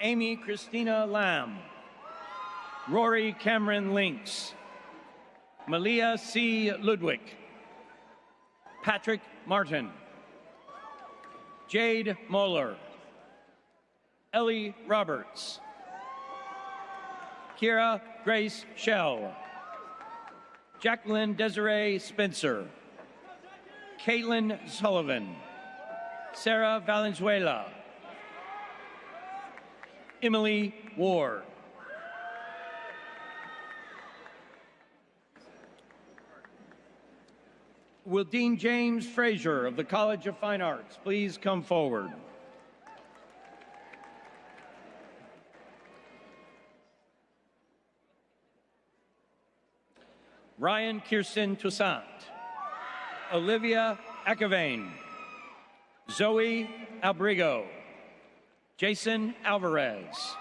Amy Christina Lamb, Rory Cameron Links, Malia C. Ludwig, Patrick Martin, Jade Moeller, Ellie Roberts, Kira Grace Shell, Jacqueline Desiree Spencer, Caitlin Sullivan, Sarah Valenzuela, Emily Ward. Will Dean James Frazier of the College of Fine Arts please come forward? Ryan Kirsten Toussaint, Olivia Akavane, Zoe Albrigo, Jason Alvarez,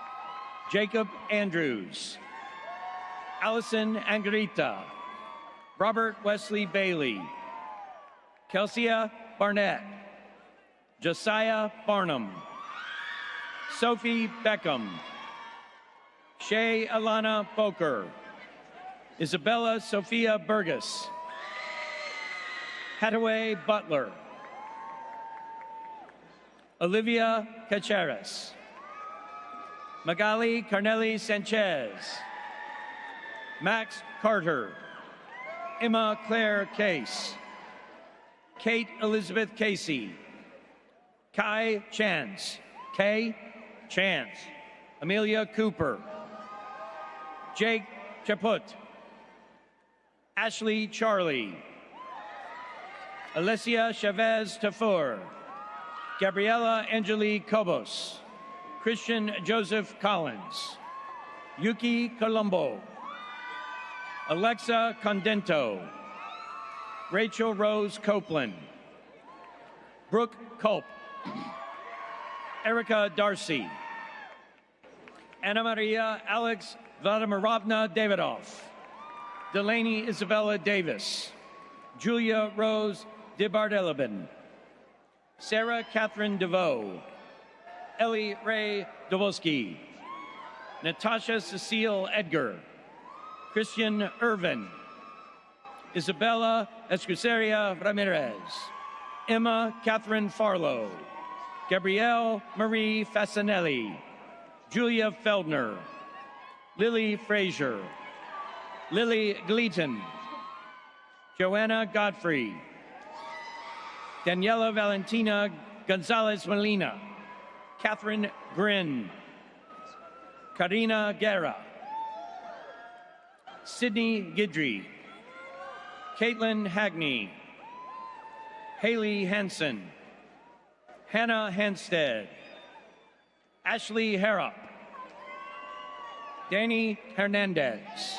Jacob Andrews, Allison Angarita, Robert Wesley Bailey, Kelsia Barnett, Josiah Barnum, Sophie Beckham, Shay Alana Boker, Isabella Sophia Burgess, Hathaway Butler, Olivia Caceres, Magali Carnelli Sanchez, Max Carter, Emma Claire Case, Kate Elizabeth Casey, Kai Chance, Kay Chance, Amelia Cooper, Jake Chaput, Ashley Charlie, Alessia Chavez Tafur, Gabriela Angeli Cobos, Christian Joseph Collins, Yuki Colombo, Alexa Condento, Rachel Rose Copeland, Brooke Culp, Erica Darcy, Anna Maria Alex Vladimirovna Davidoff, Delaney Isabella Davis, Julia Rose DeBardelibin, Sarah Catherine DeVoe, Ellie Ray Dovosky, Natasha Cecile Edgar, Christian Irvin, Isabella Escuseria Ramirez, Emma Catherine Farlow, Gabrielle Marie Fasanelli, Julia Feldner, Lily Frazier, Lily Gleaton, Joanna Godfrey, Daniela Valentina Gonzalez Molina, Catherine Grin, Karina Guerra, Sydney Gidry, Caitlin Hagney, Haley Hansen, Hannah Hanstead, Ashley Harrop, Danny Hernandez,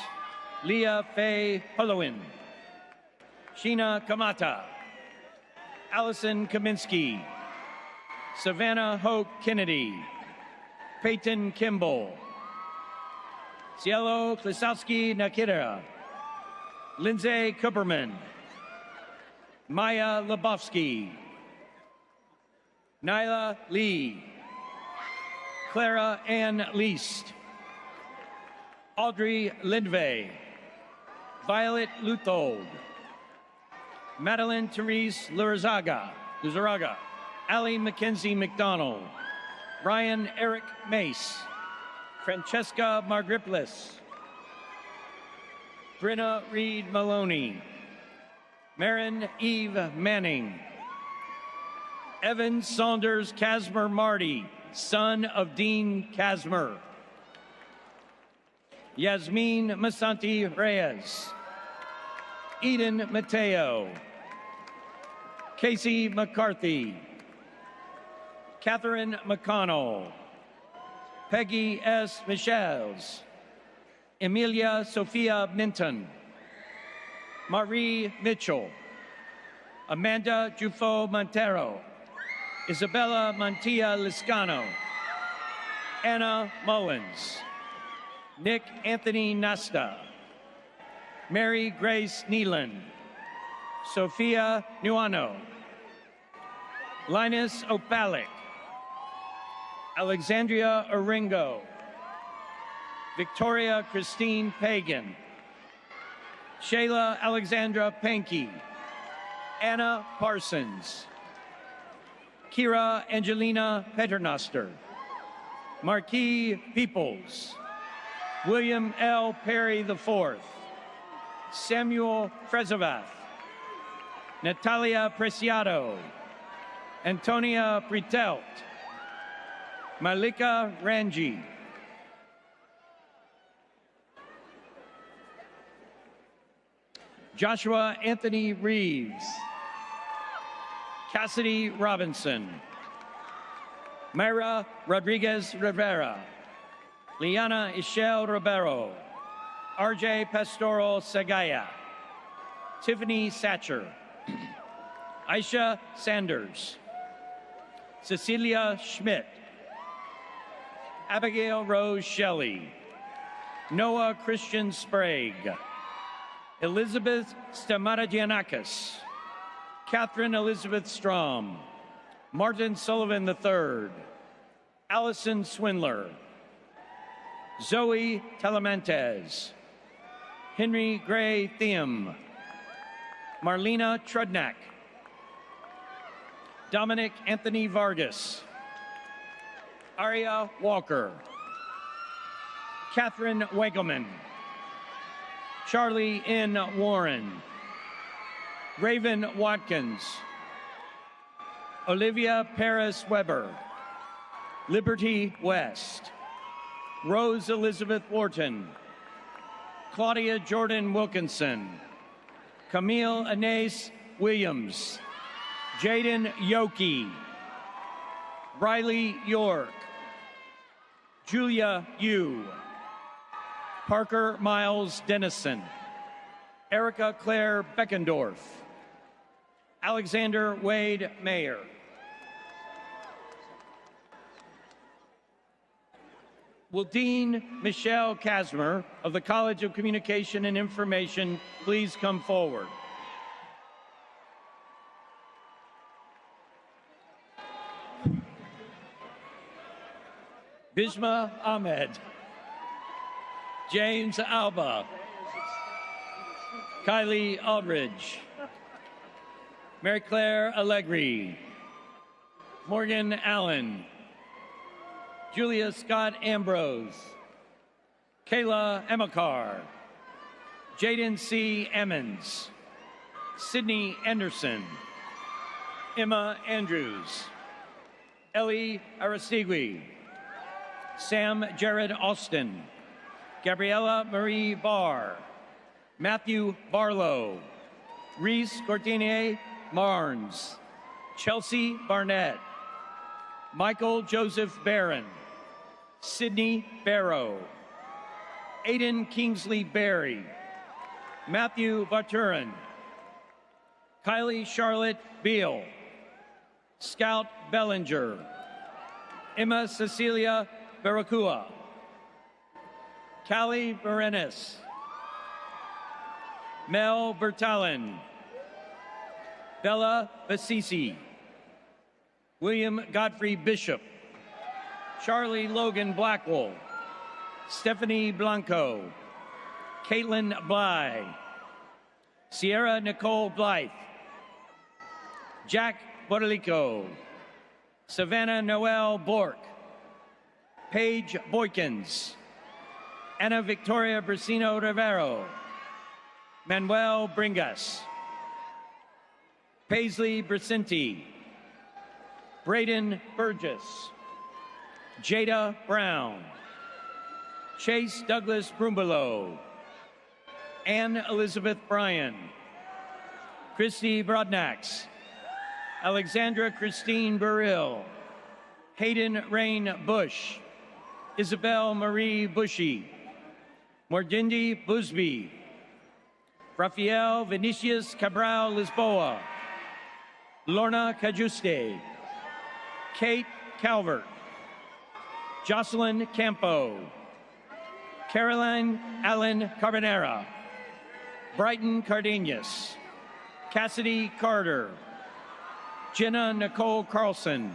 Leah Faye Hollowin, Sheena Kamata, Allison Kaminsky, Savannah Hope Kennedy, Peyton Kimball, Cielo Klisowski Nakira, Lindsay Cooperman, Maya Lebowski, Nyla Lee, Clara Ann Least, Audrey Lindvay, Violet Luthold, Madeline Therese Luzaraga, Allie Mackenzie McDonald, Ryan Eric Mace, Francesca Margriplis, Brenna Reed Maloney, Marin Eve Manning, Evan Saunders Casmer Marty, son of Dean Casmer, Yasmin Masanti Reyes, Eden Mateo, Casey McCarthy, Catherine McConnell, Peggy S. Michels, Emilia Sophia Minton, Marie Mitchell, Amanda Jufo Montero, Isabella Mantilla Liscano, Anna Mullins, Nick Anthony Nasta, Mary Grace Neelan, Sophia Nuano, Linus Opalic, Alexandria Oringo, Victoria Christine Pagan, Shayla Alexandra Pankey, Anna Parsons, Kira Angelina Paternoster, Marquis Peoples, William L. Perry IV, Samuel Frezovath, Natalia Preciado, Antonia Britelt, Malika Ranji, Joshua Anthony Reeves, Cassidy Robinson, Myra Rodriguez Rivera, Liana Ishel Ribeiro, RJ Pastoral Sagaya, Tiffany Satcher, Aisha Sanders, Cecilia Schmidt, Abigail Rose Shelley, Noah Christian Sprague, Elizabeth Stamatigianakis, Catherine Elizabeth Strom, Martin Sullivan III, Allison Swindler, Zoe Telementes, Henry Gray Thiem, Marlena Trudnak, Dominic Anthony Vargas, Aria Walker, Catherine Wankelman, Charlie N. Warren, Raven Watkins, Olivia Paris Weber, Liberty West, Rose Elizabeth Wharton, Claudia Jordan Wilkinson, Camille Anais Williams, Jaden Yoki, Riley York, Julia Yu, Parker Miles Dennison, Erica Claire Beckendorf, Alexander Wade Mayer. Will Dean Michelle Kasmer of the College of Communication and Information please come forward? Bisma Ahmed, James Alba, Kylie Aldridge, Mary Claire Allegri, Morgan Allen, Julia Scott Ambrose, Kayla Emakar, Jaden C. Emmons, Sydney Anderson, Emma Andrews, Ellie Arastigui, Sam Jared Austin, Gabriella Marie Barr, Matthew Barlow, Reese Cortinier Marnes, Chelsea Barnett, Michael Joseph Barron, Sydney Barrow, Aiden Kingsley Berry, Matthew Baturin, Kylie Charlotte Beal, Scout Bellinger, Emma Cecilia Baracua, Callie Berenis, Mel Bertalin, Bella Basisi, William Godfrey Bishop, Charlie Logan Blackwell, Stephanie Blanco, Caitlin Bly, Sierra Nicole Blythe, Jack Borelico, Savannah Noel Bork, Paige Boykins, Ana Victoria Brasino Rivero, Manuel Bringas, Paisley Bracenti, Braden Burgess, Jada Brown, Chase Douglas Brumbelow, Anne Elizabeth Bryan, Christy Brodnax, Alexandra Christine Burrill, Hayden Rain Bush, Isabel Marie Bushy, Mordindi Busby, Rafael Vinicius Cabral Lisboa, Lorna Cajuste, Kate Calvert, Jocelyn Campo, Caroline Allen Carbonera, Brighton Cardenas, Cassidy Carter, Jenna Nicole Carlson,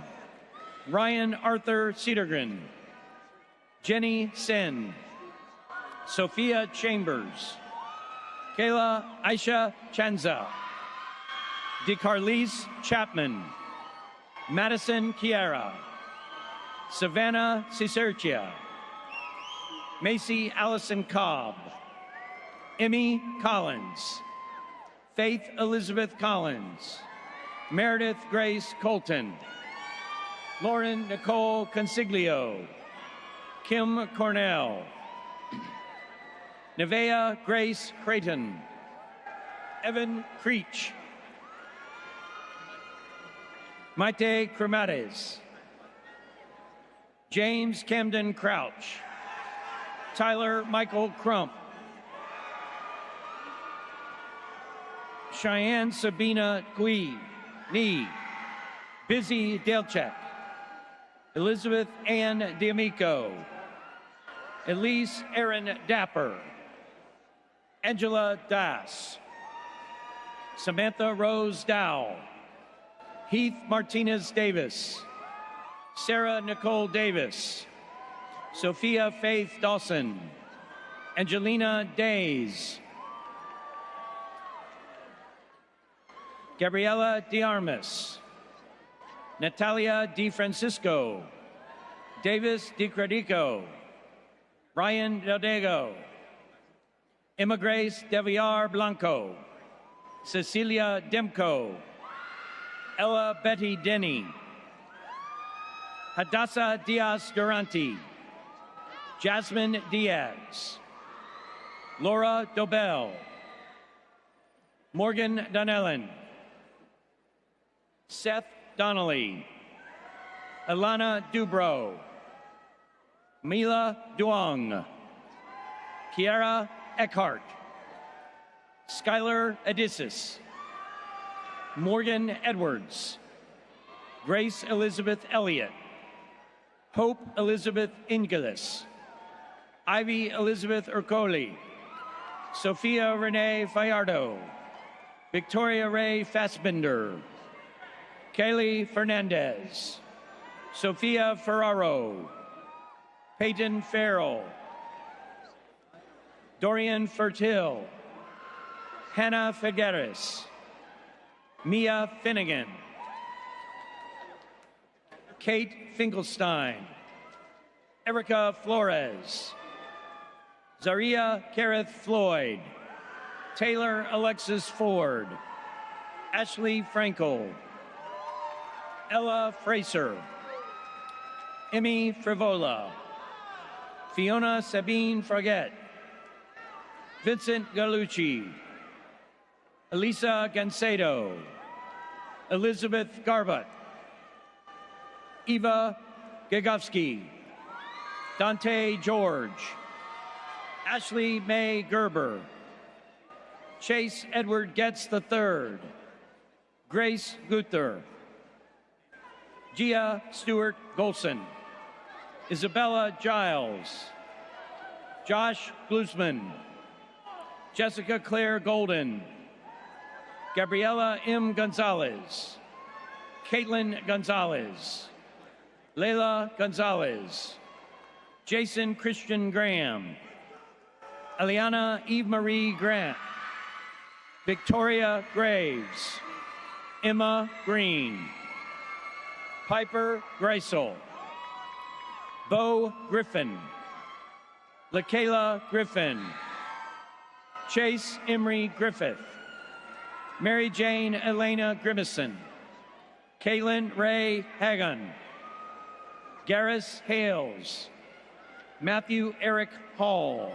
Ryan Arthur Cedergren, Jenny Sen, Sophia Chambers, Kayla Aisha Chanza, DeCarlise Chapman, Madison Kiera, Savannah Cicercia, Macy Allison Cobb, Emmy Collins, Faith Elizabeth Collins, Meredith Grace Colton, Lauren Nicole Consiglio, Kim Cornell, Nevea Grace Creighton, Evan Creech, Maite Cremades, James Camden Crouch, Tyler Michael Crump, Cheyenne Sabina Gui, Nee, Busy Delchek, Elizabeth Ann D'Amico, Elise Erin Dapper, Angela Das, Samantha Rose Dow, Heath Martinez Davis, Sarah Nicole Davis, Sophia Faith Dawson, Angelina Days, Gabriela DiArmas, Natalia DiFrancisco, Davis DiCredico, Ryan Deldego, Emma Grace Devillar Blanco, Cecilia Demko, Ella Betty Denny, Hadassah Diaz Durante, Jasmine Diaz, Laura Dobell, Morgan Donnellan, Seth Donnelly, Alana Dubrow, Mila Duong, Kiara Eckhart, Skylar Odysseus, Morgan Edwards, Grace Elizabeth Elliott, Hope Elizabeth Ingelis, Ivy Elizabeth Ercoli, Sophia Renee Fallardo, Victoria Ray Fassbinder, Kaylee Fernandez, Sophia Ferraro, Peyton Farrell, Dorian Fertil, Hannah Figueres, Mia Finnegan, Kate Finkelstein, Erica Flores, Zaria Kareth Floyd, Taylor Alexis Ford, Ashley Frankel, Ella Fraser, Emmy Frivola, Fiona Sabine Fraget, Vincent Galucci, Elisa Gancedo, Elizabeth Garbutt, Eva Gagovsky, Dante George, Ashley May Gerber, Chase Edward Getz III, Grace Guther, Gia Stewart Golson, Isabella Giles, Josh Glusman, Jessica Claire Golden, Gabriela M. Gonzalez, Caitlin Gonzalez, Layla Gonzalez, Jason Christian Graham, Eliana Eve Marie Grant, Victoria Graves, Emma Green, Piper Greisel, Bo Griffin, LaKayla Griffin, Chase Emery Griffith, Mary Jane Elena Grimison, Caitlin Ray Hagan, Garris Hales, Matthew Eric Hall,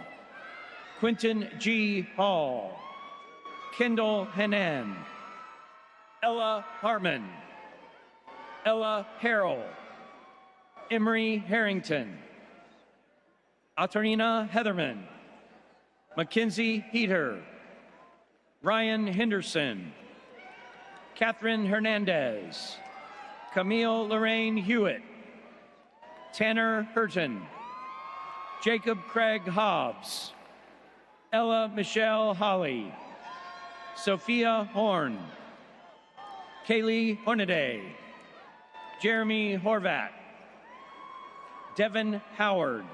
Quentin G. Hall, Kendall Hanan, Ella Harmon, Ella Harrell, Emery Harrington, Atarina Heatherman, Mackenzie Heater, Ryan Henderson, Catherine Hernandez, Camille Lorraine Hewitt, Tanner Hurton, Jacob Craig Hobbs, Ella Michelle Holly, Sophia Horn, Kaylee Hornaday, Jeremy Horvat, Devin Howard,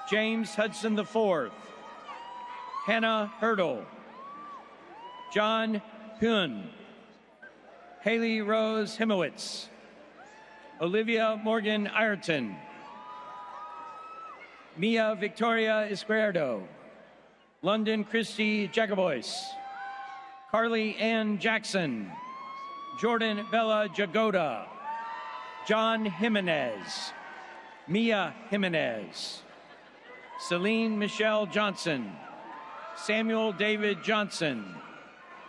James Hudson IV, Hannah Hurdle, John Hyun, Haley Rose Himowitz, Olivia Morgan Ireton, Mia Victoria Izquierdo, London Christy Jacobois, Carly Ann Jackson, Jordan Bella Jagoda, John Jimenez, Mia Jimenez, Celine Michelle Johnson, Samuel David Johnson,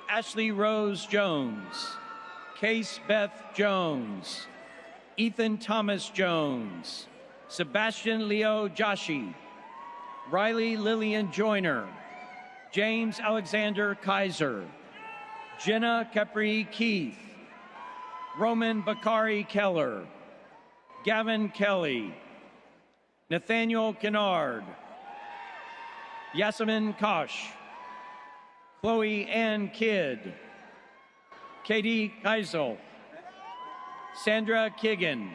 Ashley Rose Jones, Case Beth Jones, Ethan Thomas Jones, Sebastian Leo Joshi, Riley Lillian Joyner, James Alexander Kaiser, Jenna Capri Keith, Roman Bakari Keller, Gavin Kelly, Nathaniel Kennard, Yasemin Kosh, Chloe Ann Kidd, Katie Keisel, Sandra Kiggin,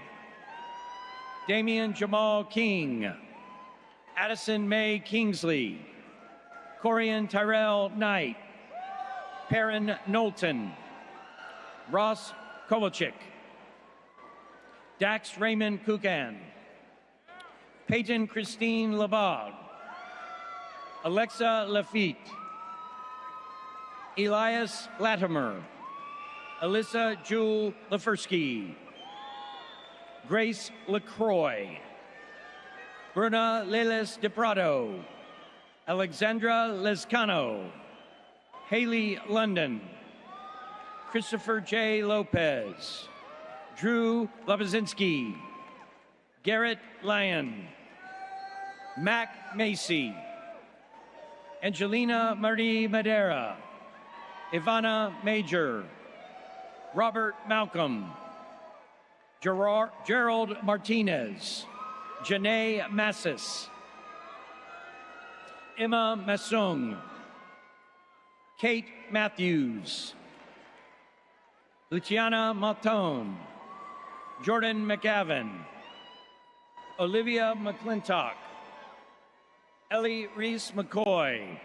Damian Jamal King, Addison Mae Kingsley, Corian Tyrell Knight, Perrin Knowlton, Ross Kovalchik, Dax Raymond Kukan, Peyton Christine Labag, Alexa Lafitte, Elias Latimer, Alyssa Jewel Lefersky, Grace LaCroix, Bruna Leles de Prado, Alexandra Lescano, Haley London, Christopher J. Lopez, Drew Labazinski, Garrett Lyon, Mac Macy, Angelina Marie Madera, Ivana Major, Robert Malcolm, Gerald Martinez, Janae Massis, Emma Masung, Kate Matthews, Luciana Maltone, Jordan McGavin, Olivia McClintock, Ellie Reese McCoy,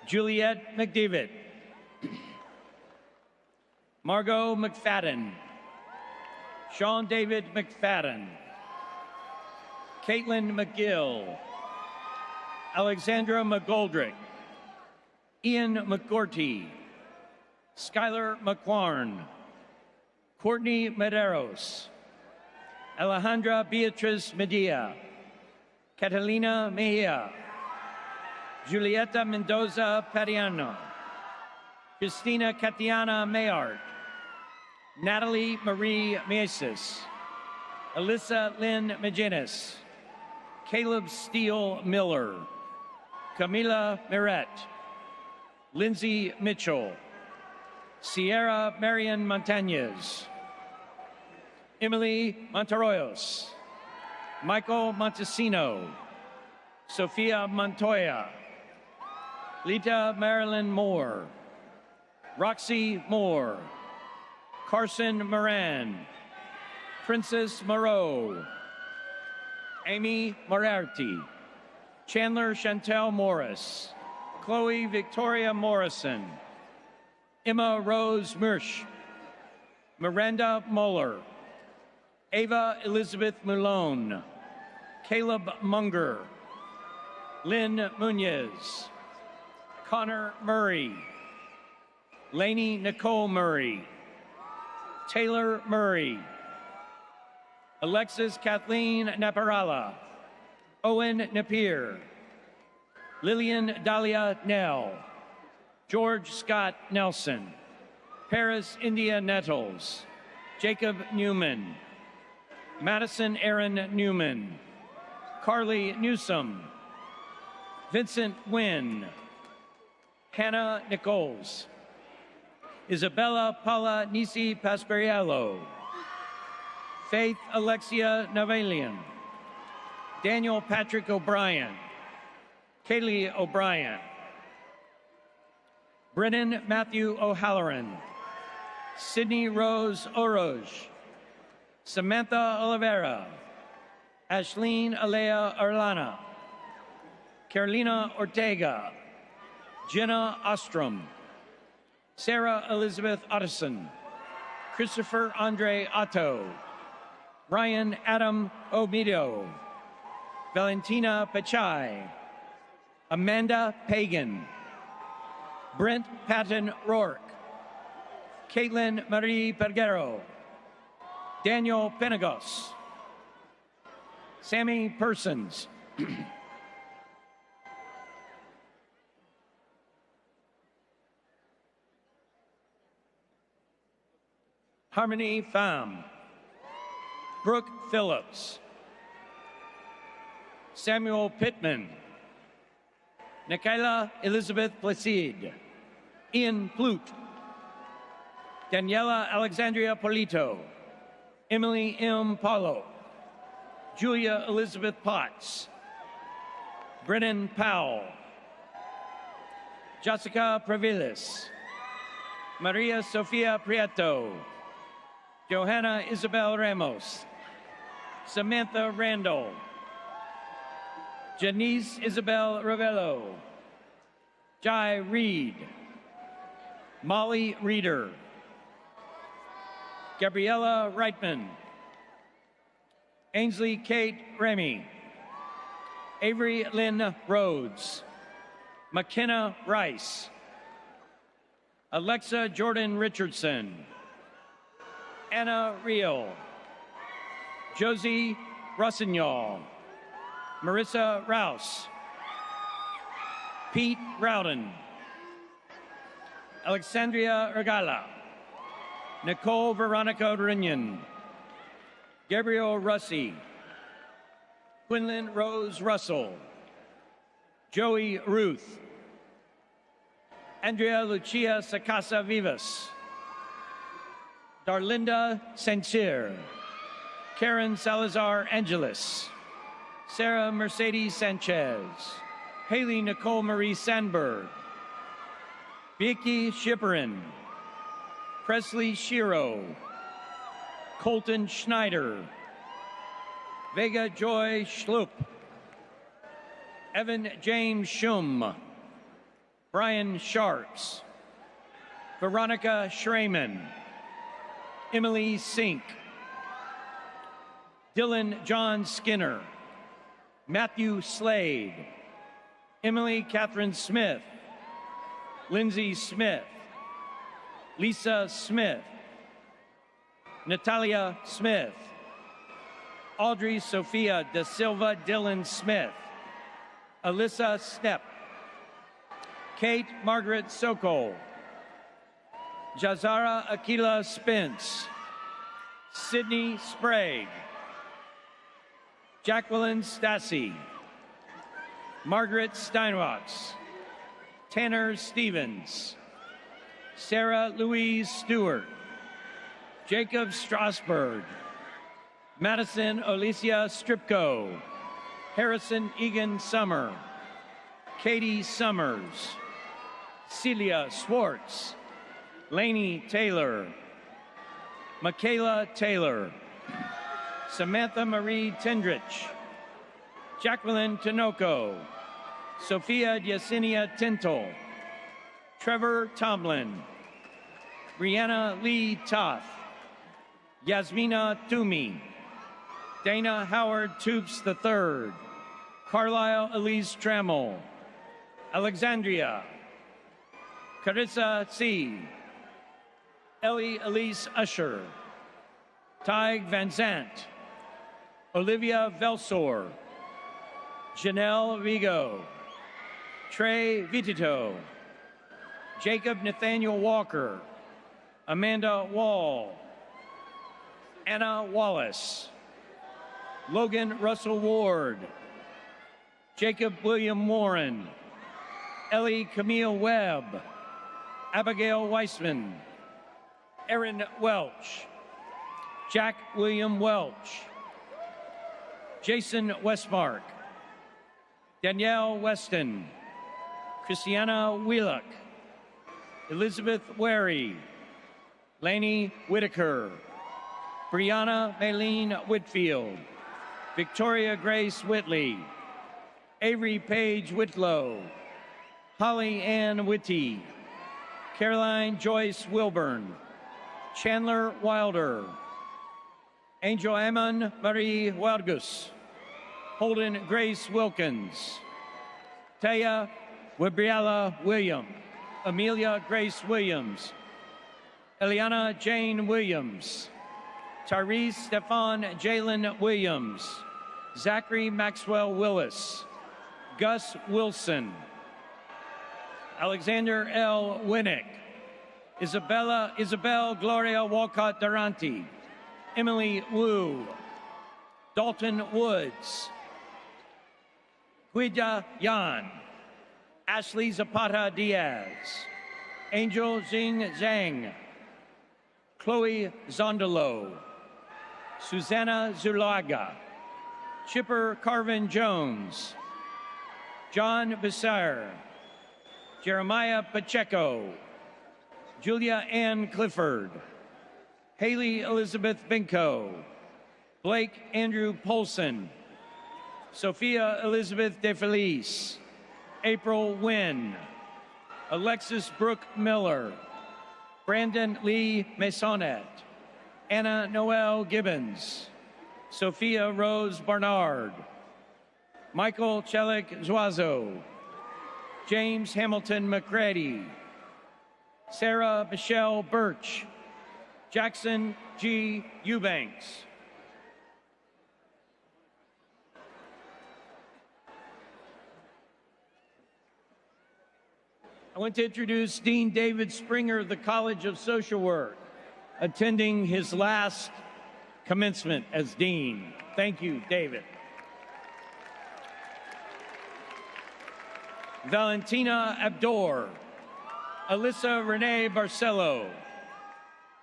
Juliette McDavid, Margot McFadden, Sean David McFadden, Caitlin McGill, Alexandra McGoldrick, Ian McGorty, Skylar McQuarn, Courtney Medeiros, Alejandra Beatriz Medea, Catalina Mejia, Julieta Mendoza Padiano, Christina Catiana Mayart, Natalie Marie Mesis, Alyssa Lynn McGinnis, Caleb Steele Miller, Camila Miret, Lindsay Mitchell, Sierra Marian Montañez, Emily Monterroyos, Michael Montesino, Sophia Montoya, Lita Marilyn Moore, Roxy Moore, Carson Moran, Princess Moreau, Amy Moriarty, Chandler Chantel Morris, Chloe Victoria Morrison, Emma Rose Mursch, Miranda Moeller, Ava Elizabeth Malone, Caleb Munger, Lynn Munez, Connor Murray, Lainey Nicole Murray, Taylor Murray, Alexis Kathleen Naparala, Owen Napier, Lillian Dahlia Nell, George Scott Nelson, Paris India Nettles, Jacob Newman, Madison Aaron Newman, Carly Newsom, Vincent Wynn, Hannah Nichols, Isabella Paula Nisi Paspariello, Faith Alexia Navalian, Daniel Patrick O'Brien, Kaylee O'Brien, Brennan Matthew O'Halloran, Sydney Rose Oroge, Samantha Oliveira, Ashleen Alea Arlana, Carolina Ortega, Jenna Ostrom, Sarah Elizabeth Otteson, Christopher Andre Otto, Ryan Adam Omido, Valentina Pachai, Amanda Pagan, Brent Patton Rourke, Caitlin Marie Perguero, Daniel Penagos, Sammy Persons, Harmony Pham, Brooke Phillips, Samuel Pittman, Nikayla Elizabeth Placide, Ian Plute, Daniela Alexandria Polito, Emily M. Paulo, Julia Elizabeth Potts, Brennan Powell, Jessica Pravilis, Maria Sofia Prieto, Johanna Isabel Ramos, Samantha Randall, Janice Isabel Ravello, Jai Reed, Molly Reeder, Gabriella Reitman, Ainsley Kate Remy, Avery Lynn Rhodes, McKenna Rice, Alexa Jordan Richardson, Anna Reel, Josie Rossignol, Marissa Rouse, Pete Rowden, Alexandria Regala, Nicole Veronica Rinion, Gabriel Russi, Quinlan Rose Russell, Joey Ruth, Andrea Lucia Sacasa Vivas, Darlinda Sancier, Karen Salazar Angeles, Sarah Mercedes Sanchez, Haley Nicole Marie Sandberg, Vicky Schipperin, Presley Shiro, Colton Schneider, Vega Joy Schlup, Evan James Schum, Brian Sharps, Veronica Schraman, Emily Sink, Dylan John Skinner, Matthew Slade, Emily Catherine Smith, Lindsay Smith, Lisa Smith, Natalia Smith, Audrey Sophia Da Silva Dillon Smith, Alyssa Stepp, Kate Margaret Sokol, Jazara Akila Spence, Sydney Sprague, Jacqueline Stassi, Margaret Steinwatz, Tanner Stevens, Sarah Louise Stewart, Jacob Strasberg, Madison Alicia Stripko, Harrison Egan Summer, Katie Summers, Celia Swartz, Lainey Taylor, Michaela Taylor, Samantha Marie Tendrich, Jacqueline Tinoco, Sophia Yesenia Tintel, Trevor Tomlin, Brianna Lee Toth, Yasmina Toomey, Dana Howard Toops III, Carlisle Elise Trammell, Alexandria, Carissa C., Ellie Elise Usher, Tig Van Zant, Olivia Velsor, Janelle Vigo, Trey Vitito, Jacob Nathaniel Walker, Amanda Wall, Anna Wallace, Logan Russell Ward, Jacob William Warren, Ellie Camille Webb, Abigail Weissman, Erin Welch, Jack William Welch, Jason Westmark, Danielle Weston, Christiana Wheelock, Elizabeth Wary, Laney Whitaker, Brianna Maylene Whitfield, Victoria Grace Whitley, Avery Page Whitlow, Holly Ann Whitty, Caroline Joyce Wilburn, Chandler Wilder, Angel Ammon Marie Wildgus, Holden Grace Wilkins, Taya Gabriella William, Amelia Grace Williams, Eliana Jane Williams, Tyrese Stefan Jalen Williams, Zachary Maxwell Willis, Gus Wilson, Alexander L. Winnick, Isabel Gloria Walcott Durante, Emily Wu, Dalton Woods, Guida Yan, Ashley Zapata Diaz, Angel Jing Zhang, Chloe Zondolo, Susanna Zulaga, Chipper Carvin Jones, John Besair, Jeremiah Pacheco, Julia Ann Clifford, Haley Elizabeth Binko, Blake Andrew Polson, Sophia Elizabeth DeFelice, April Wynn, Alexis Brooke Miller, Brandon Lee Maisonnet, Anna Noel Gibbons, Sophia Rose Barnard, Michael Chelik Zuazo, James Hamilton McCready, Sarah Michelle Birch, Jackson G. Eubanks. I want to introduce Dean David Springer of the College of Social Work, attending his last commencement as Dean. Thank you, David. Valentina Abdor, Alyssa Renee Barcelo,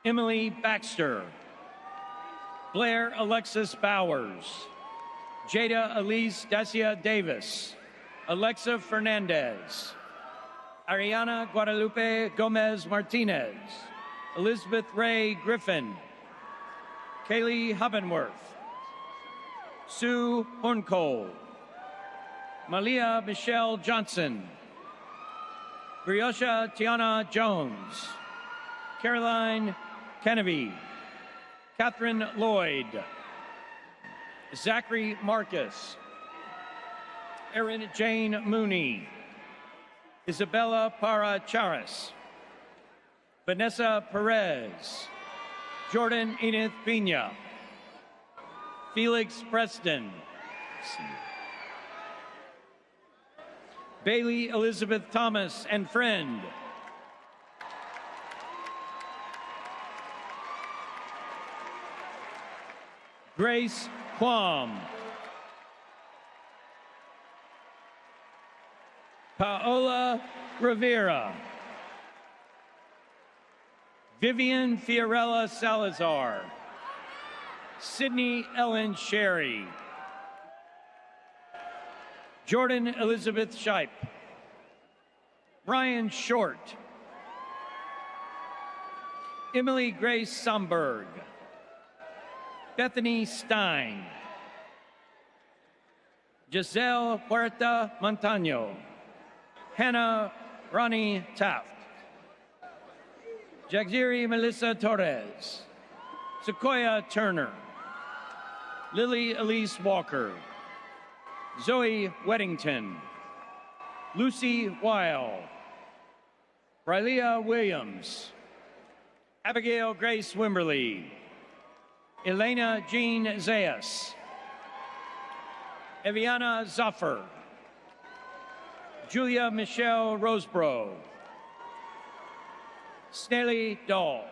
Emily Baxter, Blair Alexis Bowers, Jada Elise Dacia Davis, Alexa Fernandez, Ariana Guadalupe Gomez Martinez, Elizabeth Ray Griffin, Kaylee Hubbenworth, Sue Horncole, Malia Michelle Johnson, Briosha Tiana Jones, Caroline Kenneby, Catherine Lloyd, Zachary Marcus, Erin Jane Mooney, Isabella Para Charas, Vanessa Perez, Jordan Enith Pina, Felix Preston, Bailey Elizabeth Thomas and friend, Grace Quam, Paola Rivera, Vivian Fiorella Salazar, Sydney Ellen Sherry, Jordan Elizabeth Shipe, Ryan Short, Emily Grace Somberg, Bethany Stein, Giselle Huerta Montano, Hannah Ronnie Taft, Jagziri Melissa Torres, Sequoia Turner, Lily Elise Walker, Zoe Weddington, Lucy Weil, Rylea Williams, Abigail Grace Wimberly, Elena Jean Zayas, Eviana Zaffer, Julia Michelle Rosebro, Snelly Dahl.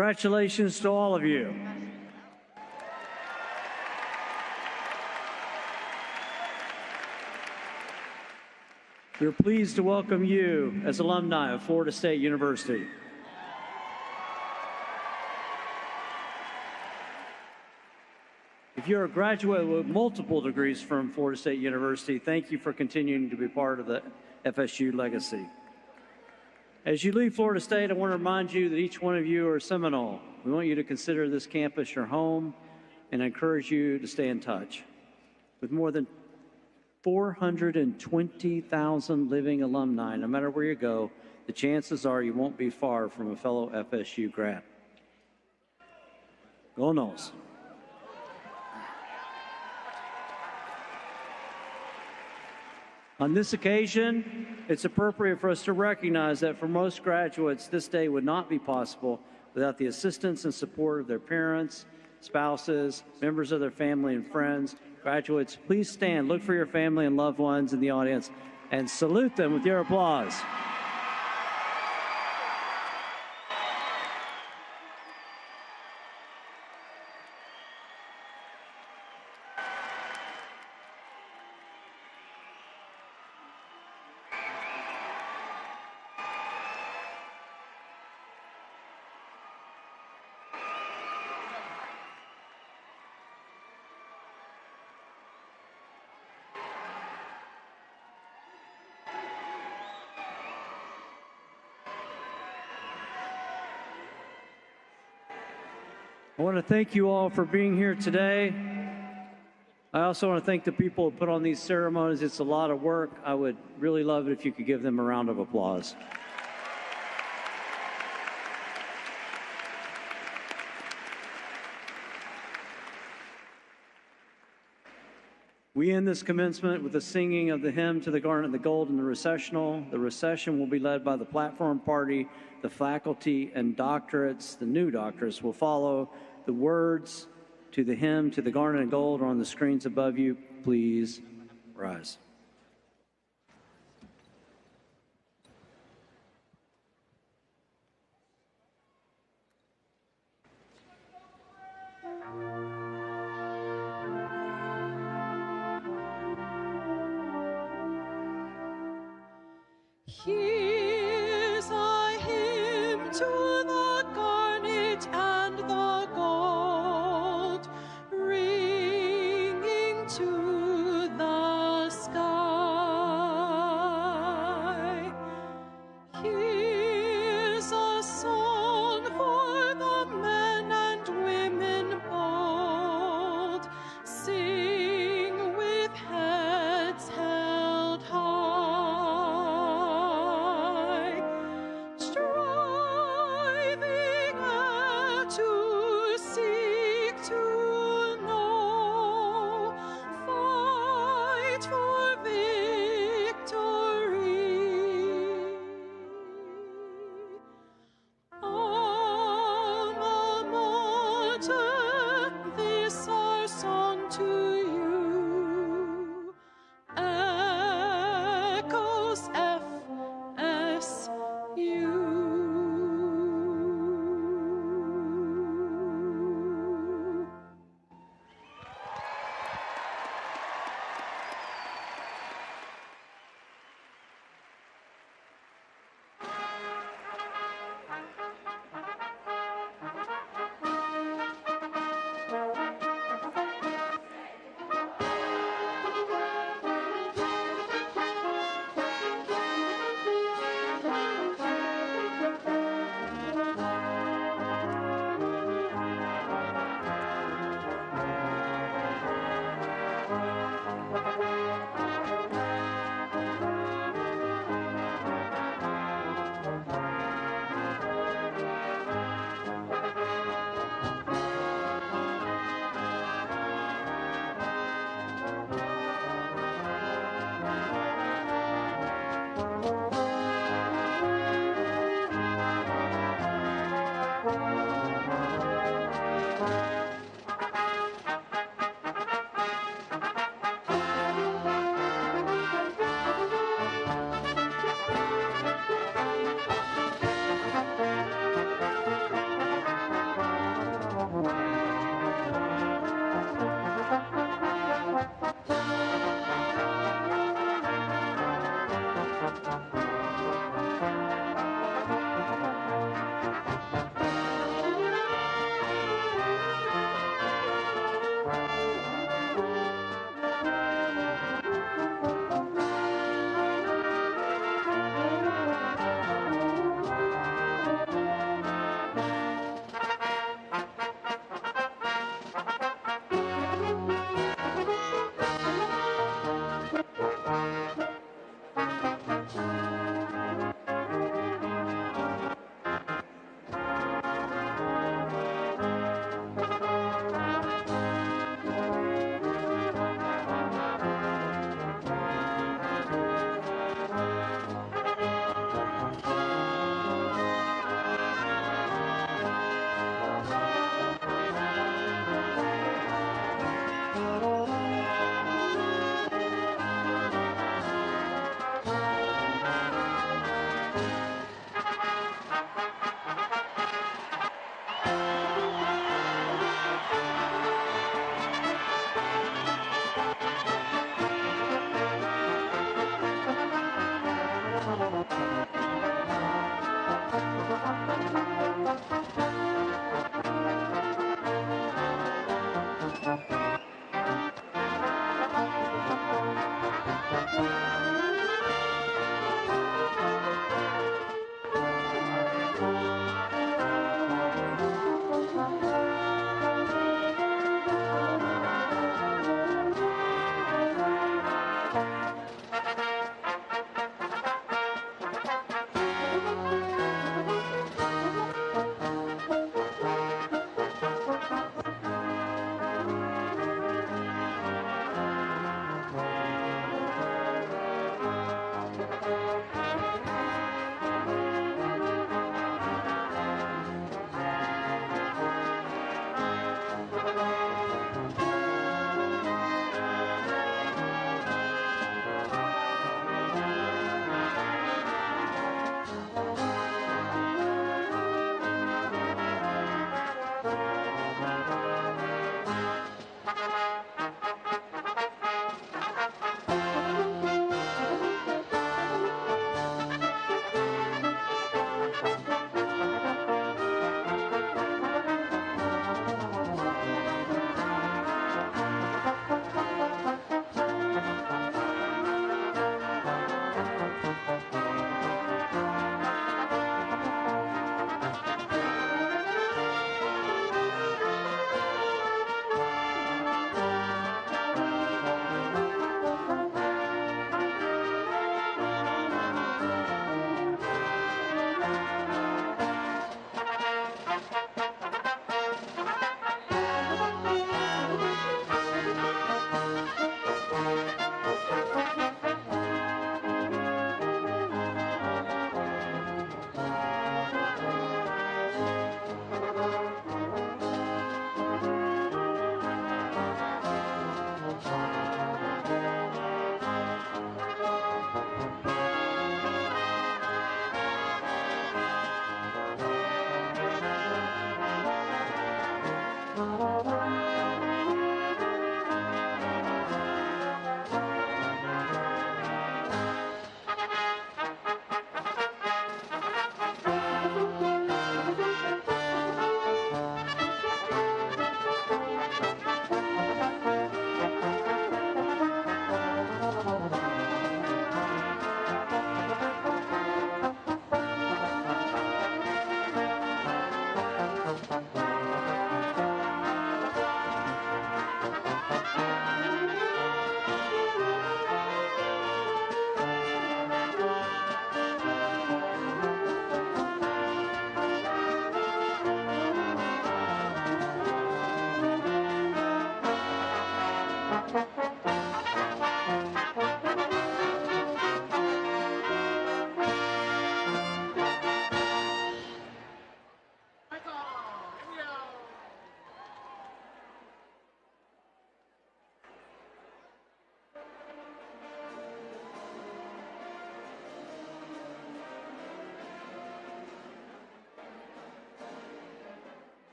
Congratulations to all of you. We're pleased to welcome you as alumni of Florida State University. If you're a graduate with multiple degrees from Florida State University, thank you for continuing to be part of the FSU legacy. As you leave Florida State, I want to remind you that each one of you are Seminole. We want you to consider this campus your home and encourage you to stay in touch. With more than 420,000 living alumni, no matter where you go, the chances are you won't be far from a fellow FSU grad. Go Noles. On this occasion, it's appropriate for us to recognize that for most graduates, this day would not be possible without the assistance and support of their parents, spouses, members of their family, and friends. Graduates, please stand, look for your family and loved ones in the audience, and salute them with your applause. I want to thank you all for being here today. I also want to thank the people who put on these ceremonies. It's a lot of work. I would really love it if you could give them a round of applause. We end this commencement with the singing of the hymn to the Garnet, the Gold, and the recessional. The recession will be led by the platform party, the faculty, and doctorates. The new doctorates will follow. The words to the hymn to the Garnet and Gold are on the screens above you. Please rise. Here